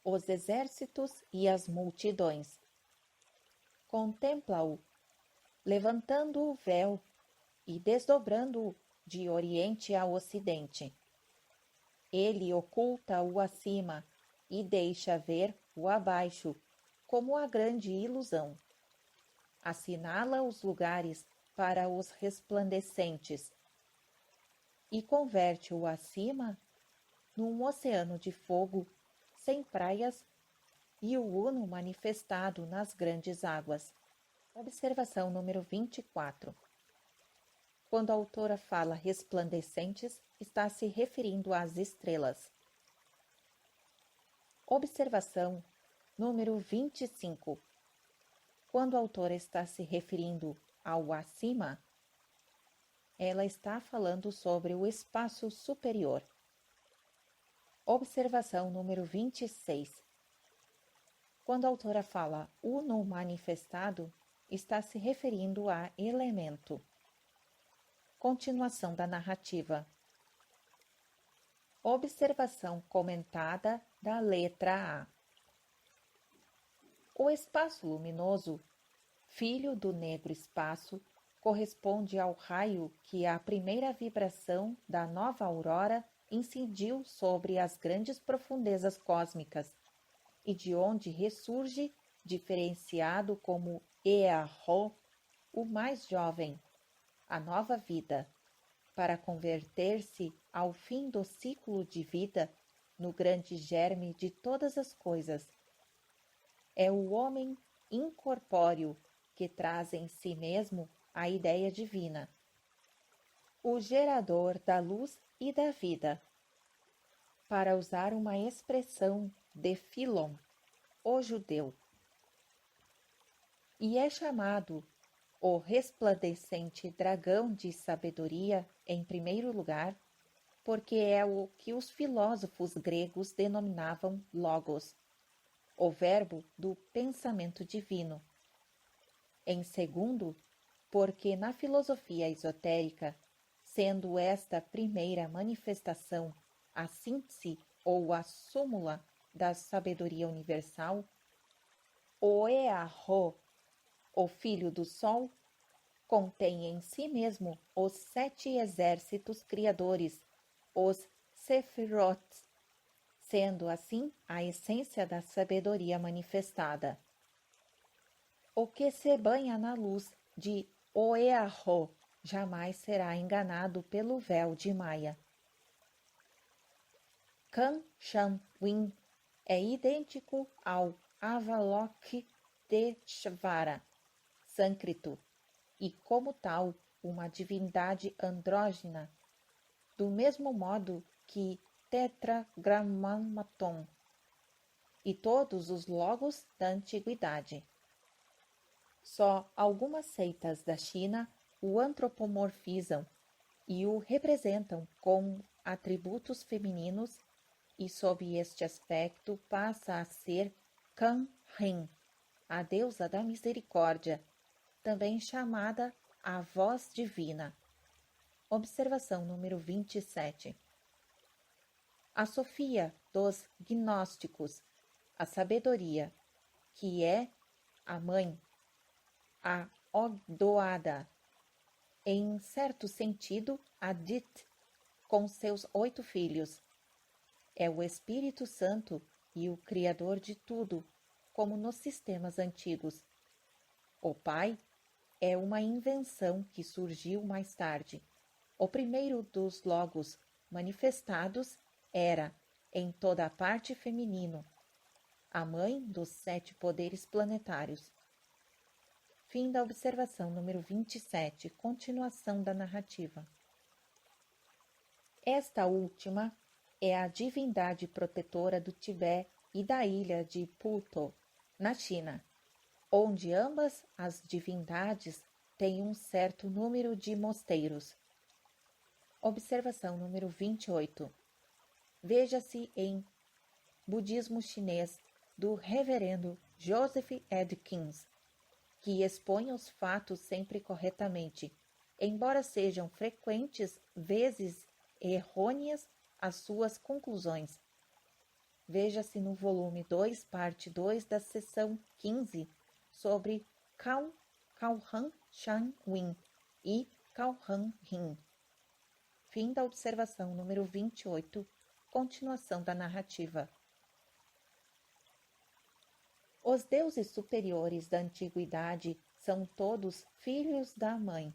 os exércitos e as multidões. Contempla-o, levantando o véu e desdobrando-o de Oriente a Ocidente. Ele oculta o acima e deixa ver o abaixo, como a grande ilusão. Assinala os lugares para os resplandecentes e converte o acima num oceano de fogo, sem praias, e o Uno manifestado nas grandes águas. Observação número 24. Quando a autora fala resplandecentes, está se referindo às estrelas. Observação número 25. Quando a autora está se referindo ao acima, ela está falando sobre o espaço superior. Observação número 26. Quando a autora fala uno manifestado, está se referindo a elemento. Continuação da narrativa. Observação comentada da letra A. O espaço luminoso, filho do negro espaço, corresponde ao raio que a primeira vibração da nova aurora incidiu sobre as grandes profundezas cósmicas, e de onde ressurge, diferenciado como Earro, o mais jovem, a nova vida, para converter-se ao fim do ciclo de vida no grande germe de todas as coisas. É o homem incorpóreo que traz em si mesmo a ideia divina, o gerador da luz e da vida. Para usar uma expressão de Filon, o judeu. E é chamado o resplandecente dragão de sabedoria, em primeiro lugar, porque é o que os filósofos gregos denominavam logos, o verbo do pensamento divino. Em segundo, porque na filosofia esotérica, sendo esta primeira manifestação a síntese ou a súmula da sabedoria universal, o Earro, o filho do sol, contém em si mesmo os 7 exércitos criadores, os Sefirot, sendo assim a essência da sabedoria manifestada. O que se banha na luz de Oearro jamais será enganado pelo véu de Maia. Kan Shan Win é idêntico ao Avalok de Shvara, sânscrito, e como tal uma divindade andrógina, do mesmo modo que Tetragrammaton e todos os logos da antiguidade. Só algumas seitas da China o antropomorfizam e o representam com atributos femininos, e sob este aspecto passa a ser Kan-Hin, a deusa da misericórdia, também chamada a voz divina. Observação número 27. A Sofia dos gnósticos, a sabedoria, que é a mãe, a Ogdoada, em certo sentido, a Dit, com seus 8 filhos. É o Espírito Santo e o Criador de tudo, como nos sistemas antigos. O Pai é uma invenção que surgiu mais tarde. O primeiro dos logos manifestados era, em toda a parte feminino, a mãe dos 7 poderes planetários. Fim da observação número 27, continuação da narrativa. Esta última é a divindade protetora do Tibete e da ilha de Puto, na China, onde ambas as divindades têm um certo número de mosteiros. Observação número 28. Veja-se em Budismo Chinês, do reverendo Joseph Edkins, que expõe os fatos sempre corretamente, embora sejam frequentes vezes errôneas as suas conclusões. Veja-se no volume 2, parte 2 da seção 15, sobre Cao Han Shan Win e Cao Han Rin. Fim da observação número 28, continuação da narrativa. Os deuses superiores da antiguidade são todos filhos da mãe,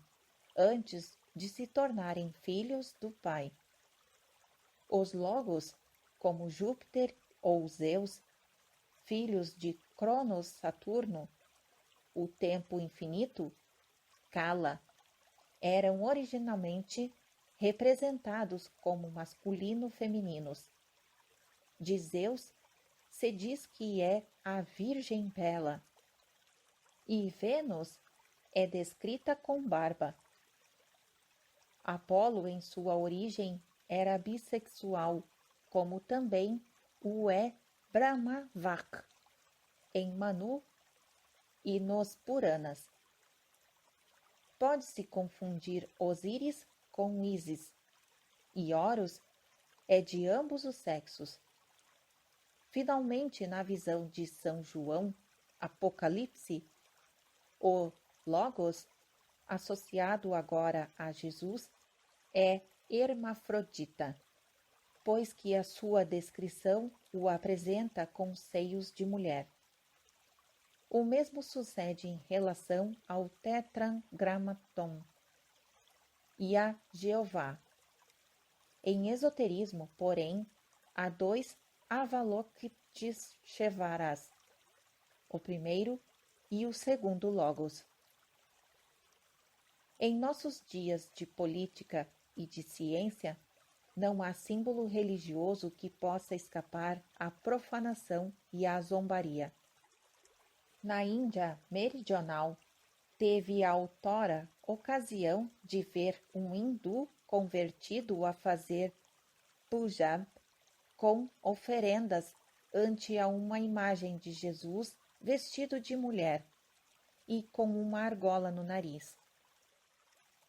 antes de se tornarem filhos do pai. Os logos, como Júpiter ou Zeus, filhos de Cronos Saturno, o tempo infinito, Kala, eram originalmente representados como masculino-femininos. De Zeus se diz que é a Virgem Bela, e Vênus é descrita com barba. Apolo, em sua origem, era bissexual, como também o é Brahmavak, em Manu e nos Puranas. Pode-se confundir Osíris com Ísis, e Horus é de ambos os sexos. Finalmente, na visão de São João, Apocalipse, o Logos, associado agora a Jesus, é hermafrodita, pois que a sua descrição o apresenta com seios de mulher. O mesmo sucede em relação ao Tetragrammaton e a Jeová. Em esoterismo, porém, há dois Avalokiteshvaras, o primeiro e o segundo Logos. Em nossos dias de política e de ciência, não há símbolo religioso que possa escapar à profanação e à zombaria. Na Índia meridional, teve a autora ocasião de ver um hindu convertido a fazer puja com oferendas ante a uma imagem de Jesus vestido de mulher e com uma argola no nariz.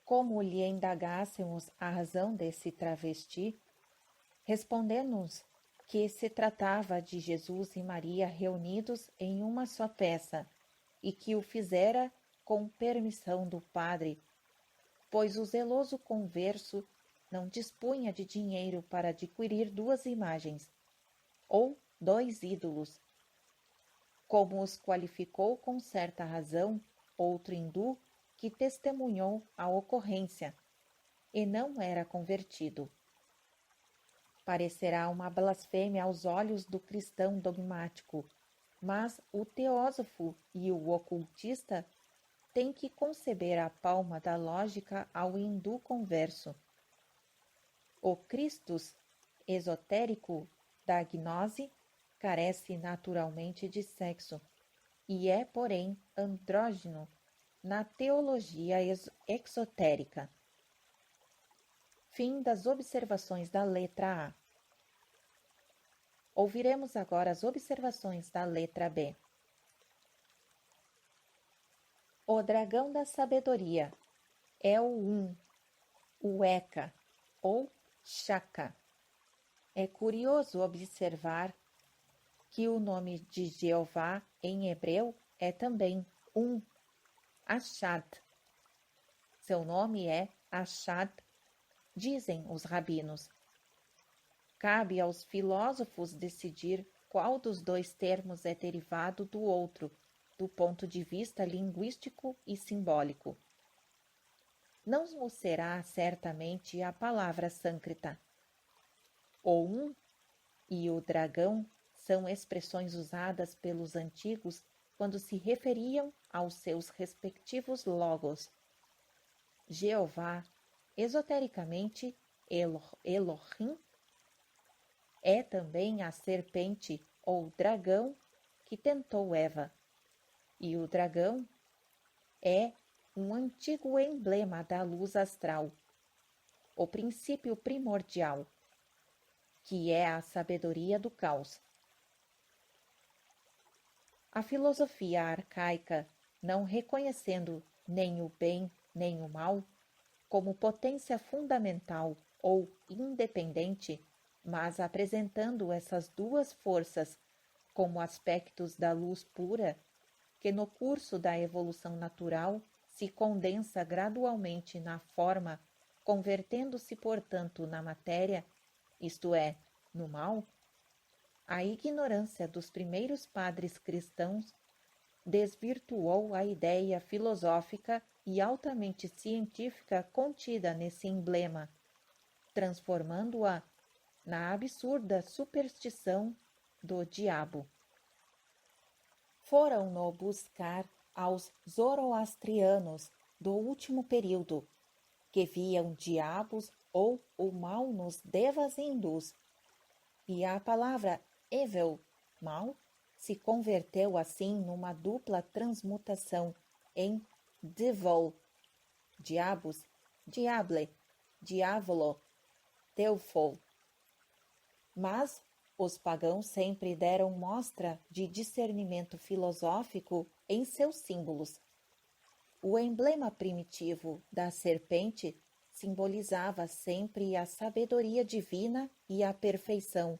Como lhe indagássemos a razão desse travesti, respondendo-nos que se tratava de Jesus e Maria reunidos em uma só peça e que o fizera com permissão do padre, pois o zeloso converso não dispunha de dinheiro para adquirir duas imagens, ou dois ídolos. Como os qualificou com certa razão outro hindu que testemunhou a ocorrência, e não era convertido. Parecerá uma blasfêmia aos olhos do cristão dogmático, mas o teósofo e o ocultista têm que conceber a palma da lógica ao hindu converso. O Christus esotérico da gnose carece naturalmente de sexo e é, porém, andrógino na teologia exotérica. Fim das observações da letra A. Ouviremos agora as observações da letra B. O dragão da sabedoria é o Eka, ou Shaka. É curioso observar que o nome de Jeová em hebreu é também Ashad. Seu nome é Ashad, dizem os rabinos. Cabe aos filósofos decidir qual dos dois termos é derivado do outro, do ponto de vista linguístico e simbólico. Não nos será certamente a palavra sânscrita. O e o dragão são expressões usadas pelos antigos quando se referiam aos seus respectivos logos. Jeová, esotericamente Elohim, é também a serpente ou dragão que tentou Eva, e o dragão é um antigo emblema da luz astral, o princípio primordial, que é a sabedoria do caos. A filosofia arcaica, não reconhecendo nem o bem nem o mal como potência fundamental ou independente, mas apresentando essas duas forças como aspectos da luz pura, que no curso da evolução natural se condensa gradualmente na forma convertendo-se, portanto, na matéria, isto é, no mal, a ignorância dos primeiros padres cristãos desvirtuou a ideia filosófica e altamente científica contida nesse emblema, transformando-a na absurda superstição do diabo. Foram-no buscar aos zoroastrianos do último período, que viam diabos ou o mal nos devas hindus, e a palavra evil, mal, se converteu assim numa dupla transmutação em devil, diabos, diable, diavolo, teufol. Mas os pagãos sempre deram mostra de discernimento filosófico em seus símbolos. O emblema primitivo da serpente simbolizava sempre a sabedoria divina e a perfeição,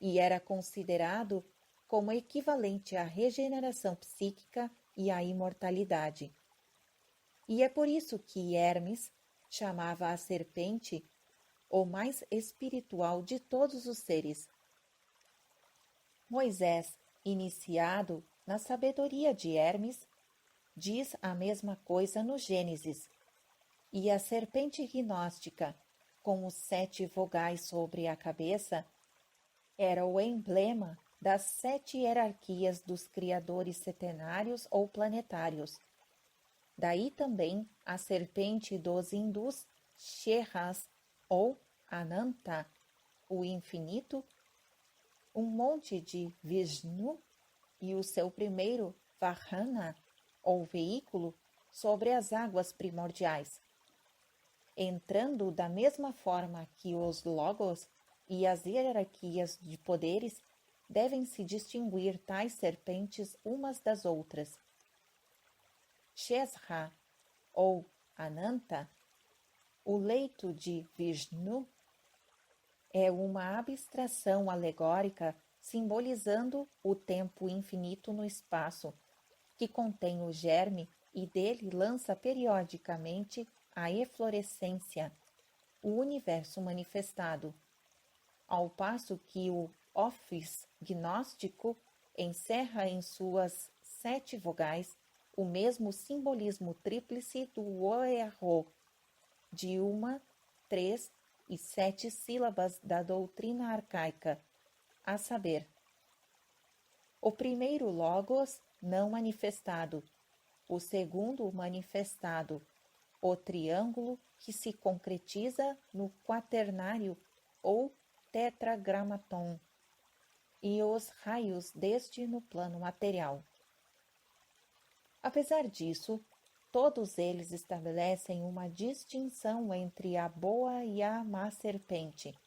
e era considerado como equivalente à regeneração psíquica e à imortalidade. E é por isso que Hermes chamava a serpente o mais espiritual de todos os seres. Moisés, iniciado na sabedoria de Hermes, diz a mesma coisa no Gênesis, e a serpente gnóstica, com os 7 vogais sobre a cabeça, era o emblema das 7 hierarquias dos criadores setenários ou planetários. Daí também a serpente dos hindus, Shehas ou Ananta, o infinito, um monte de Vishnu e o seu primeiro Vahana, ou veículo, sobre as águas primordiais. Entrando da mesma forma que os logos e as hierarquias de poderes devem se distinguir tais serpentes umas das outras. Shesha, ou Ananta, o leito de Vishnu, é uma abstração alegórica simbolizando o tempo infinito no espaço, que contém o germe e dele lança periodicamente a eflorescência, o universo manifestado, ao passo que o Office gnóstico encerra em suas 7 vogais o mesmo simbolismo tríplice do Oerro, de 1, 3 e 7 sílabas da doutrina arcaica, a saber, o primeiro Logos não manifestado, o segundo manifestado, o triângulo que se concretiza no quaternário ou tetragramaton, e os raios deste no plano material. Apesar disso, todos eles estabelecem uma distinção entre a boa e a má serpente,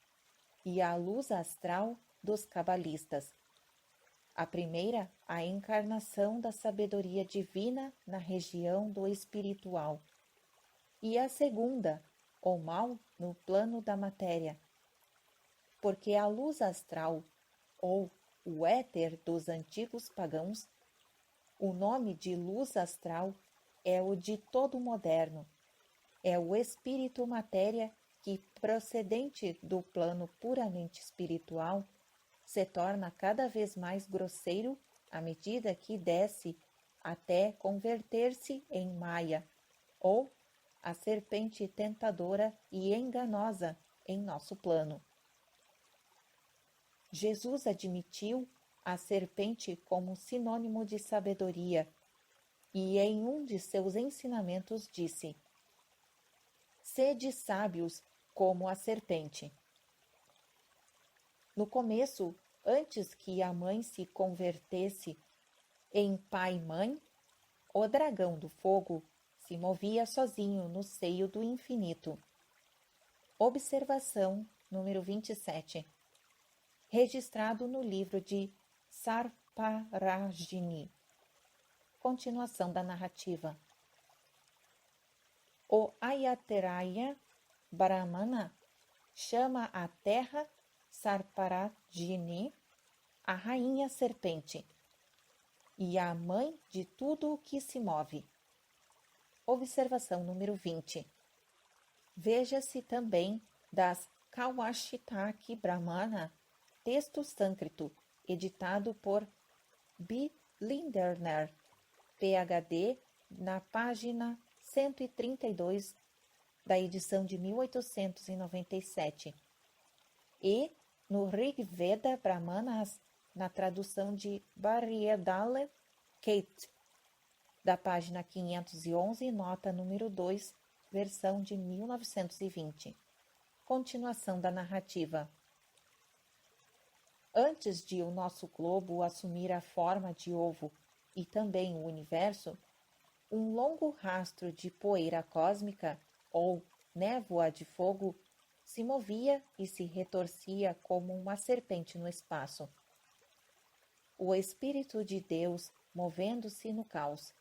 e a luz astral dos cabalistas. A primeira, a encarnação da sabedoria divina na região do espiritual, e a segunda, o mal no plano da matéria. Porque a luz astral, ou o éter dos antigos pagãos, o nome de luz astral é o de todo moderno, é o espírito matéria que, procedente do plano puramente espiritual, se torna cada vez mais grosseiro à medida que desce até converter-se em Maia, ou a serpente tentadora e enganosa em nosso plano. Jesus admitiu a serpente como sinônimo de sabedoria e em um de seus ensinamentos disse: sede sábios como a serpente. No começo, antes que a mãe se convertesse em pai e mãe, o dragão do fogo se movia sozinho no seio do infinito. Observação número 27. Registrado no livro de Sarparajini. Continuação da narrativa. O Ayateraya Brahmana chama a terra Sarparajini, a rainha serpente, e a mãe de tudo o que se move. Observação número 20. Veja-se também das Kawashitaki Brahmana, texto sânscrito, editado por B. Lindner, PhD, na página 132 da edição de 1897, e no Rig Veda Brahmanas, na tradução de Bharyadala Kate, da página 511, nota número 2, versão de 1920. Continuação da narrativa. Antes de o nosso globo assumir a forma de ovo e também o universo, um longo rastro de poeira cósmica, ou névoa de fogo, se movia e se retorcia como uma serpente no espaço. O Espírito de Deus movendo-se no caos.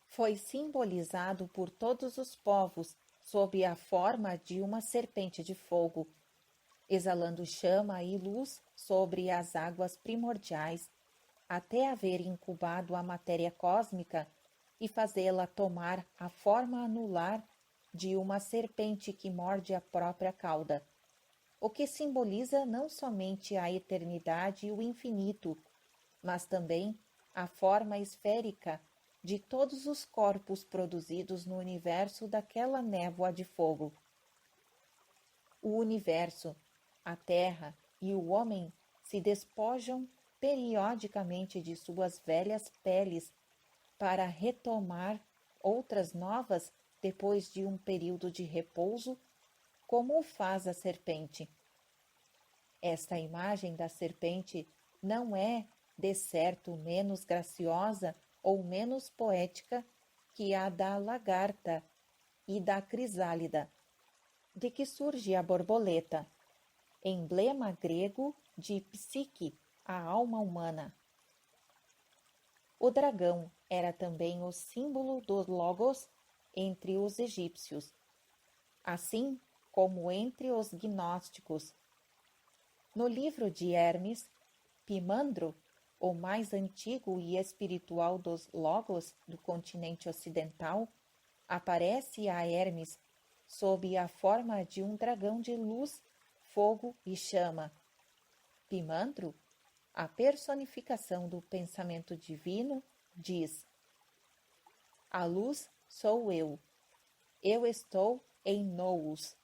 Foi simbolizado por todos os povos sob a forma de uma serpente de fogo, exalando chama e luz sobre as águas primordiais, até haver incubado a matéria cósmica e fazê-la tomar a forma anular de uma serpente que morde a própria cauda, o que simboliza não somente a eternidade e o infinito, mas também a forma esférica de todos os corpos produzidos no universo daquela névoa de fogo. O universo, a terra e o homem se despojam periodicamente de suas velhas peles para retomar outras novas depois de um período de repouso, como o faz a serpente. Esta imagem da serpente não é, de certo, menos graciosa ou menos poética que a da lagarta e da crisálida, de que surge a borboleta, emblema grego de psique, a alma humana. O dragão era também o símbolo do Logos entre os egípcios, assim como entre os gnósticos. No livro de Hermes, Pimandro, o mais antigo e espiritual dos Logos do continente ocidental, aparece a Hermes sob a forma de um dragão de luz, fogo e chama. Pimandro, a personificação do pensamento divino, diz: a luz sou eu estou em Nous.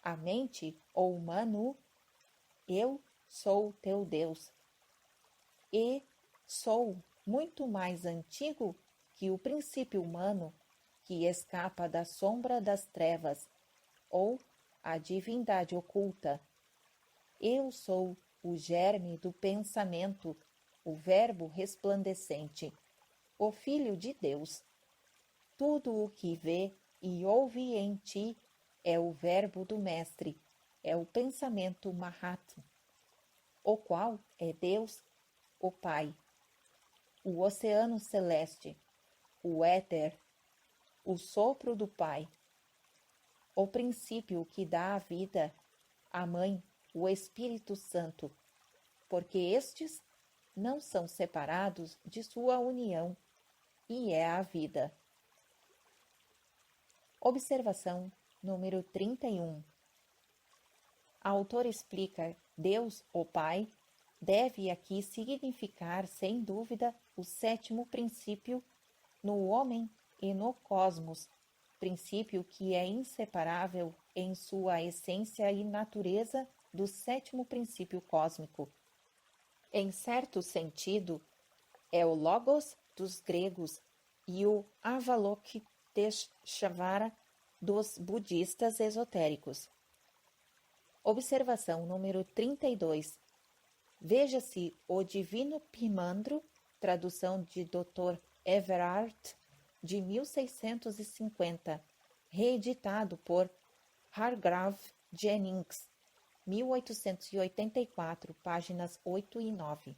A mente, ou Manu, eu sou teu Deus. E sou muito mais antigo que o princípio humano que escapa da sombra das trevas, ou a divindade oculta. Eu sou o germe do pensamento, o verbo resplandecente, o Filho de Deus. Tudo o que vê e ouve em ti é o verbo do Mestre, é o pensamento Mahatma, o qual é Deus, o Pai, o oceano celeste, o éter, o sopro do Pai, o princípio que dá a vida, a Mãe, o Espírito Santo, porque estes não são separados de sua união, e é a vida. Observação número 31. A autora explica: Deus, o Pai, deve aqui significar, sem dúvida, o sétimo princípio no homem e no cosmos, princípio que é inseparável em sua essência e natureza do sétimo princípio cósmico. Em certo sentido, é o Logos dos gregos e o Avalokiteshvara dos budistas esotéricos. Observação número 32. Veja-se o Divino Pimandro, tradução de Dr. Everard, de 1650, reeditado por Hargrave Jennings, 1884, páginas 8 e 9.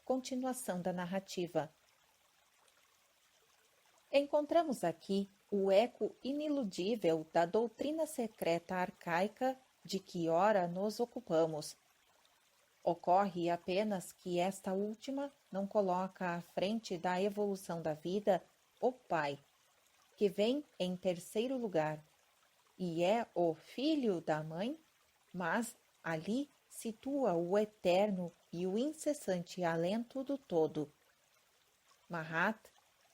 Continuação da narrativa. Encontramos aqui o eco iniludível da doutrina secreta arcaica de que ora nos ocupamos. Ocorre apenas que esta última não coloca à frente da evolução da vida o Pai, que vem em terceiro lugar, e é o filho da mãe, mas ali situa o eterno e o incessante alento do todo. Mahat,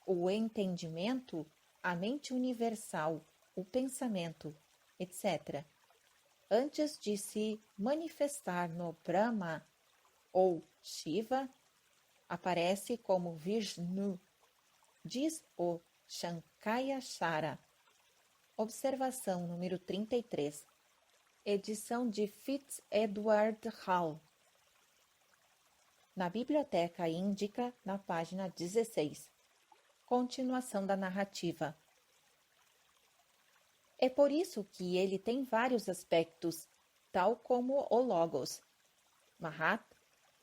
o entendimento, a mente universal, o pensamento, etc. Antes de se manifestar no Brahma ou Shiva, aparece como Vishnu, diz o Shankayachara. Observação número 33. Edição de Fitz-Edward Hall. Na Biblioteca Índica, na página 16. Continuação da narrativa. É por isso que ele tem vários aspectos, tal como o Logos. Mahat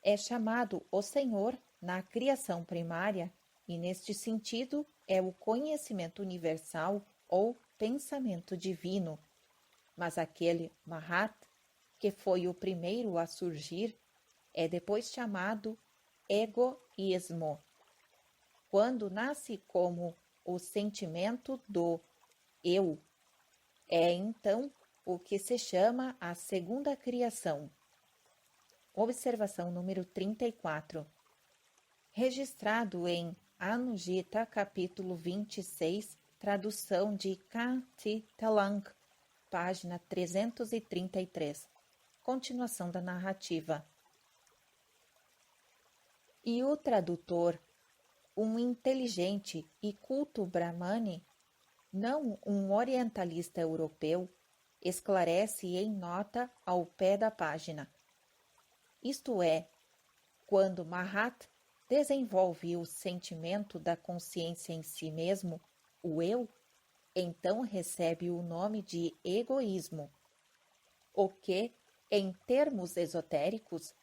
é chamado o Senhor na criação primária e, neste sentido, é o conhecimento universal ou pensamento divino. Mas aquele Mahat, que foi o primeiro a surgir, é depois chamado egoísmo, quando nasce como o sentimento do eu. É então o que se chama a segunda criação. Observação número 34. Registrado em Anugita, capítulo 26, tradução de K.T. Talang, página 333. Continuação da narrativa. E o tradutor, um inteligente e culto Brahmane, não um orientalista europeu, esclarece em nota ao pé da página. Isto é, quando Mahat desenvolve o sentimento da consciência em si mesmo, o eu, então recebe o nome de egoísmo, o que, em termos esotéricos,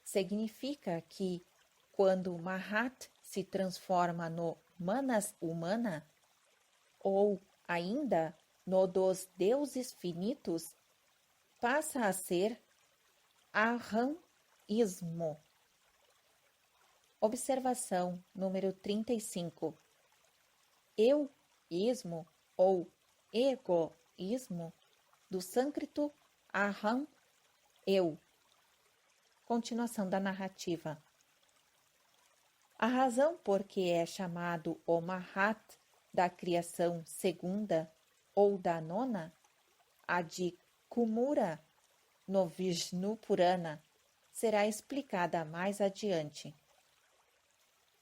significa que, quando Mahat se transforma no Manas humana, ou ainda no dos deuses finitos, passa a ser Aham-ismo. Observação número 35. Eu-ismo ou egoísmo, do sânscrito Aham, eu. Continuação da narrativa. A razão por que é chamado o Mahat da criação segunda ou da nona, a de Kumura, no Vishnu Purana, será explicada mais adiante.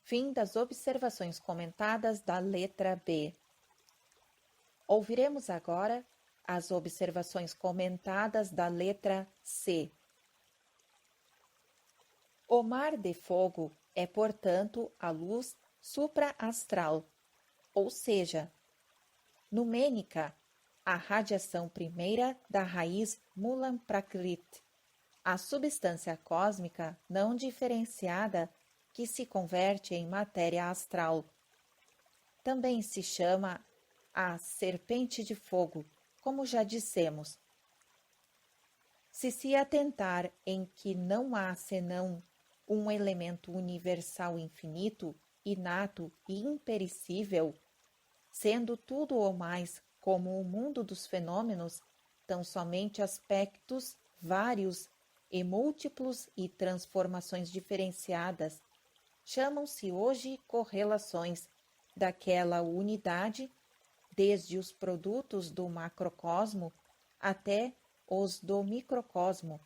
Fim das observações comentadas da letra B. Ouviremos agora as observações comentadas da letra C. O mar de fogo é, portanto, a luz supra-astral, ou seja, numênica, a radiação primeira da raiz Mulam Prakrit, a substância cósmica não diferenciada que se converte em matéria astral. Também se chama a serpente de fogo, como já dissemos. Se se atentar em que não há senão um elemento universal infinito, inato e imperecível, sendo tudo ou mais como o mundo dos fenômenos, tão somente aspectos vários e múltiplos e transformações diferenciadas, chamam-se hoje correlações daquela unidade, desde os produtos do macrocosmo até os do microcosmo,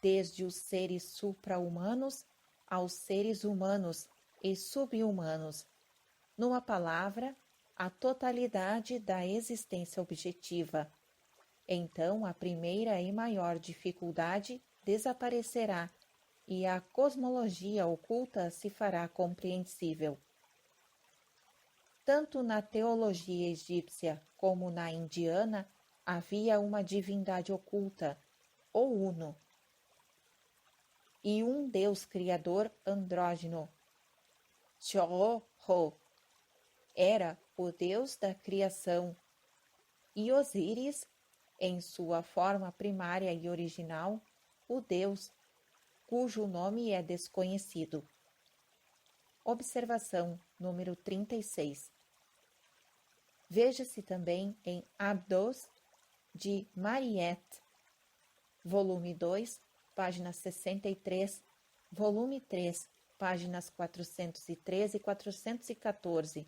desde os seres supra-humanos aos seres humanos e sub-humanos. Numa palavra, a totalidade da existência objetiva. Então a primeira e maior dificuldade desaparecerá e a cosmologia oculta se fará compreensível. Tanto na teologia egípcia como na indiana havia uma divindade oculta, ou Uno, e um Deus criador andrógeno, Chorro, era o Deus da criação, e Osíris, em sua forma primária e original, o Deus, cujo nome é desconhecido. Observação número 36. Veja-se também em Abdos, de Mariette, volume 2, página 63, volume 3, páginas 413 e 414,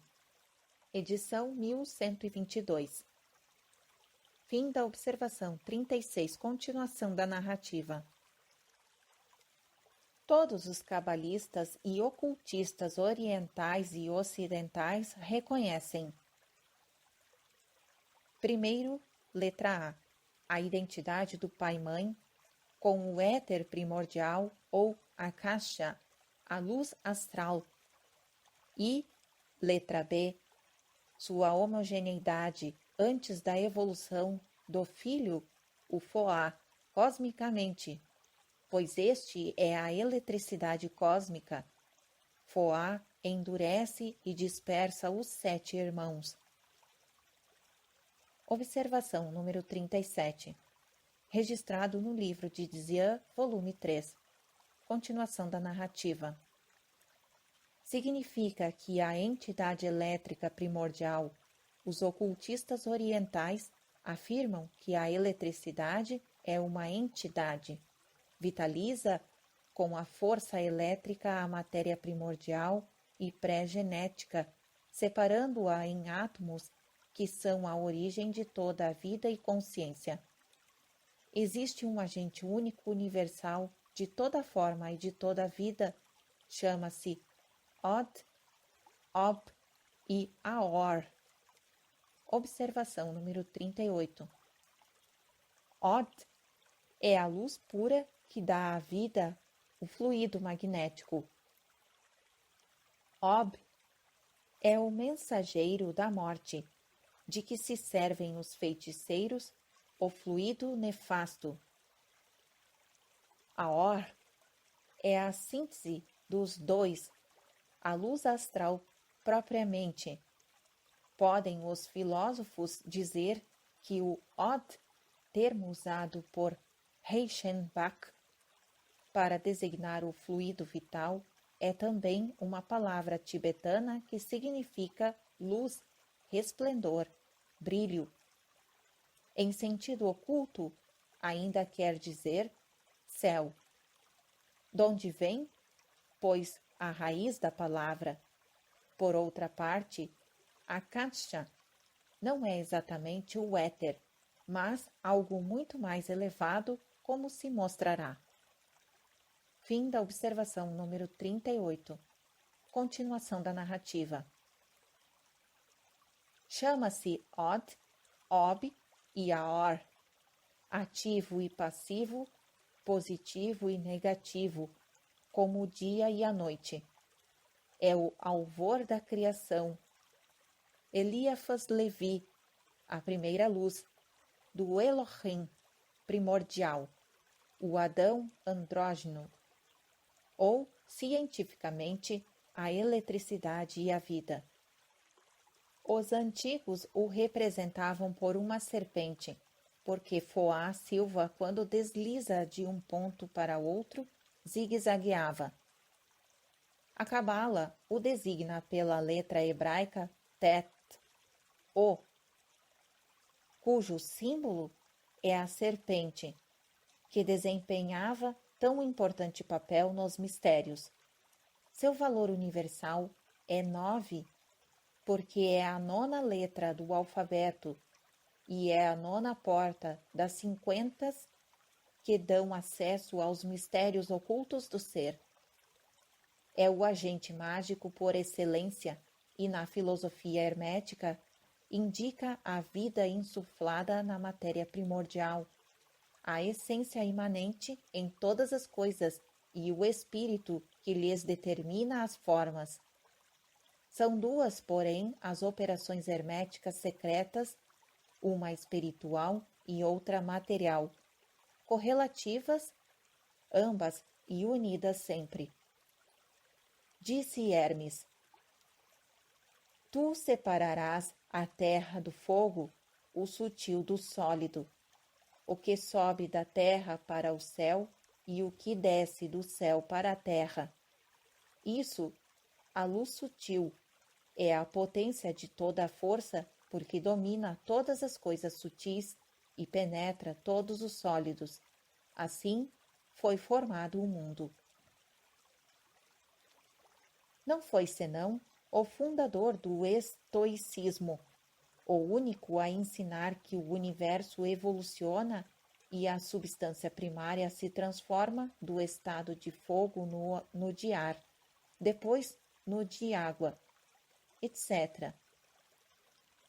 edição 1122. Fim da observação 36, continuação da narrativa. Todos os cabalistas e ocultistas orientais e ocidentais reconhecem: primeiro, letra A identidade do pai-mãe com o éter primordial ou Akasha, a luz astral, e, letra B, sua homogeneidade antes da evolução do filho, o Foá, cosmicamente, pois este é a eletricidade cósmica. Foá endurece e dispersa os 7 irmãos. Observação número 37. Registrado no livro de Dzian, volume 3. Continuação da narrativa. Significa que a entidade elétrica primordial, os ocultistas orientais afirmam que a eletricidade é uma entidade, vitaliza com a força elétrica a matéria primordial e pré-genética, separando-a em átomos que são a origem de toda a vida e consciência. Existe um agente único universal de toda forma e de toda a vida, chama-se Od, Ob e Aor. Observação número 38. Od é a luz pura que dá à vida o fluido magnético. Ob é o mensageiro da morte, de que se servem os feiticeiros, o fluido nefasto. Aor é a síntese dos dois, a luz astral propriamente. Podem os filósofos dizer que o Od, termo usado por Reichenbach para designar o fluido vital, é também uma palavra tibetana que significa luz, resplendor, brilho. Em sentido oculto, ainda quer dizer céu. Donde vem, pois, a raiz da palavra. Por outra parte, Akasha não é exatamente o éter, mas algo muito mais elevado, como se mostrará. Fim da observação número 38. Continuação da narrativa. Chama-se Od, Ob e Aor, ativo e passivo, positivo e negativo, como o dia e a noite. É o alvor da criação. Eliafas Levi, a primeira luz, do Elohim primordial, o Adão andrógeno, ou, cientificamente, a eletricidade e a vida. Os antigos o representavam por uma serpente, porque Foá silva, quando desliza de um ponto para outro, zigue-zagueava. A Cabala o designa pela letra hebraica Tet, O, cujo símbolo é a serpente, que desempenhava tão importante papel nos mistérios. Seu valor universal é 9, porque é a 9ª letra do alfabeto e é a 9ª porta das 50 que dão acesso aos mistérios ocultos do ser. É o agente mágico por excelência e, na filosofia hermética, indica a vida insuflada na matéria primordial, a essência imanente em todas as coisas e o espírito que lhes determina as formas. São duas, porém, as operações herméticas secretas, uma espiritual e outra material, correlativas, ambas e unidas sempre. Disse Hermes: Tu separarás a terra do fogo, o sutil do sólido, o que sobe da terra para o céu e o que desce do céu para a terra. Isso, a luz sutil, é a potência de toda a força, porque domina todas as coisas sutis e penetra todos os sólidos. Assim, foi formado o mundo. Não foi senão o fundador do estoicismo, o único a ensinar que o universo evoluciona e a substância primária se transforma do estado de fogo no de ar, depois no de água, etc.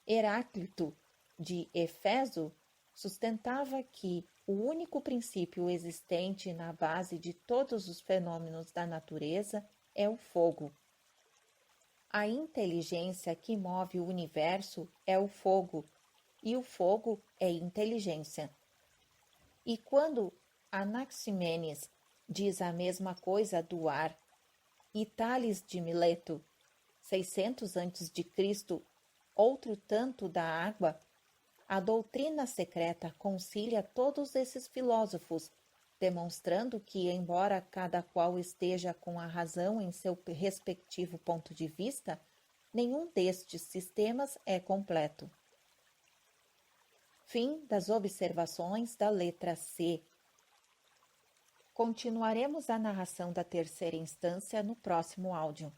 Heráclito, de Éfeso, sustentava que o único princípio existente na base de todos os fenômenos da natureza é o fogo. A inteligência que move o universo é o fogo, e o fogo é inteligência. E quando Anaximenes diz a mesma coisa do ar, e Tales de Mileto, 600 a.C., outro tanto da água, a doutrina secreta concilia todos esses filósofos, demonstrando que, embora cada qual esteja com a razão em seu respectivo ponto de vista, nenhum destes sistemas é completo. Fim das observações da letra C. Continuaremos a narração da terceira instância no próximo áudio.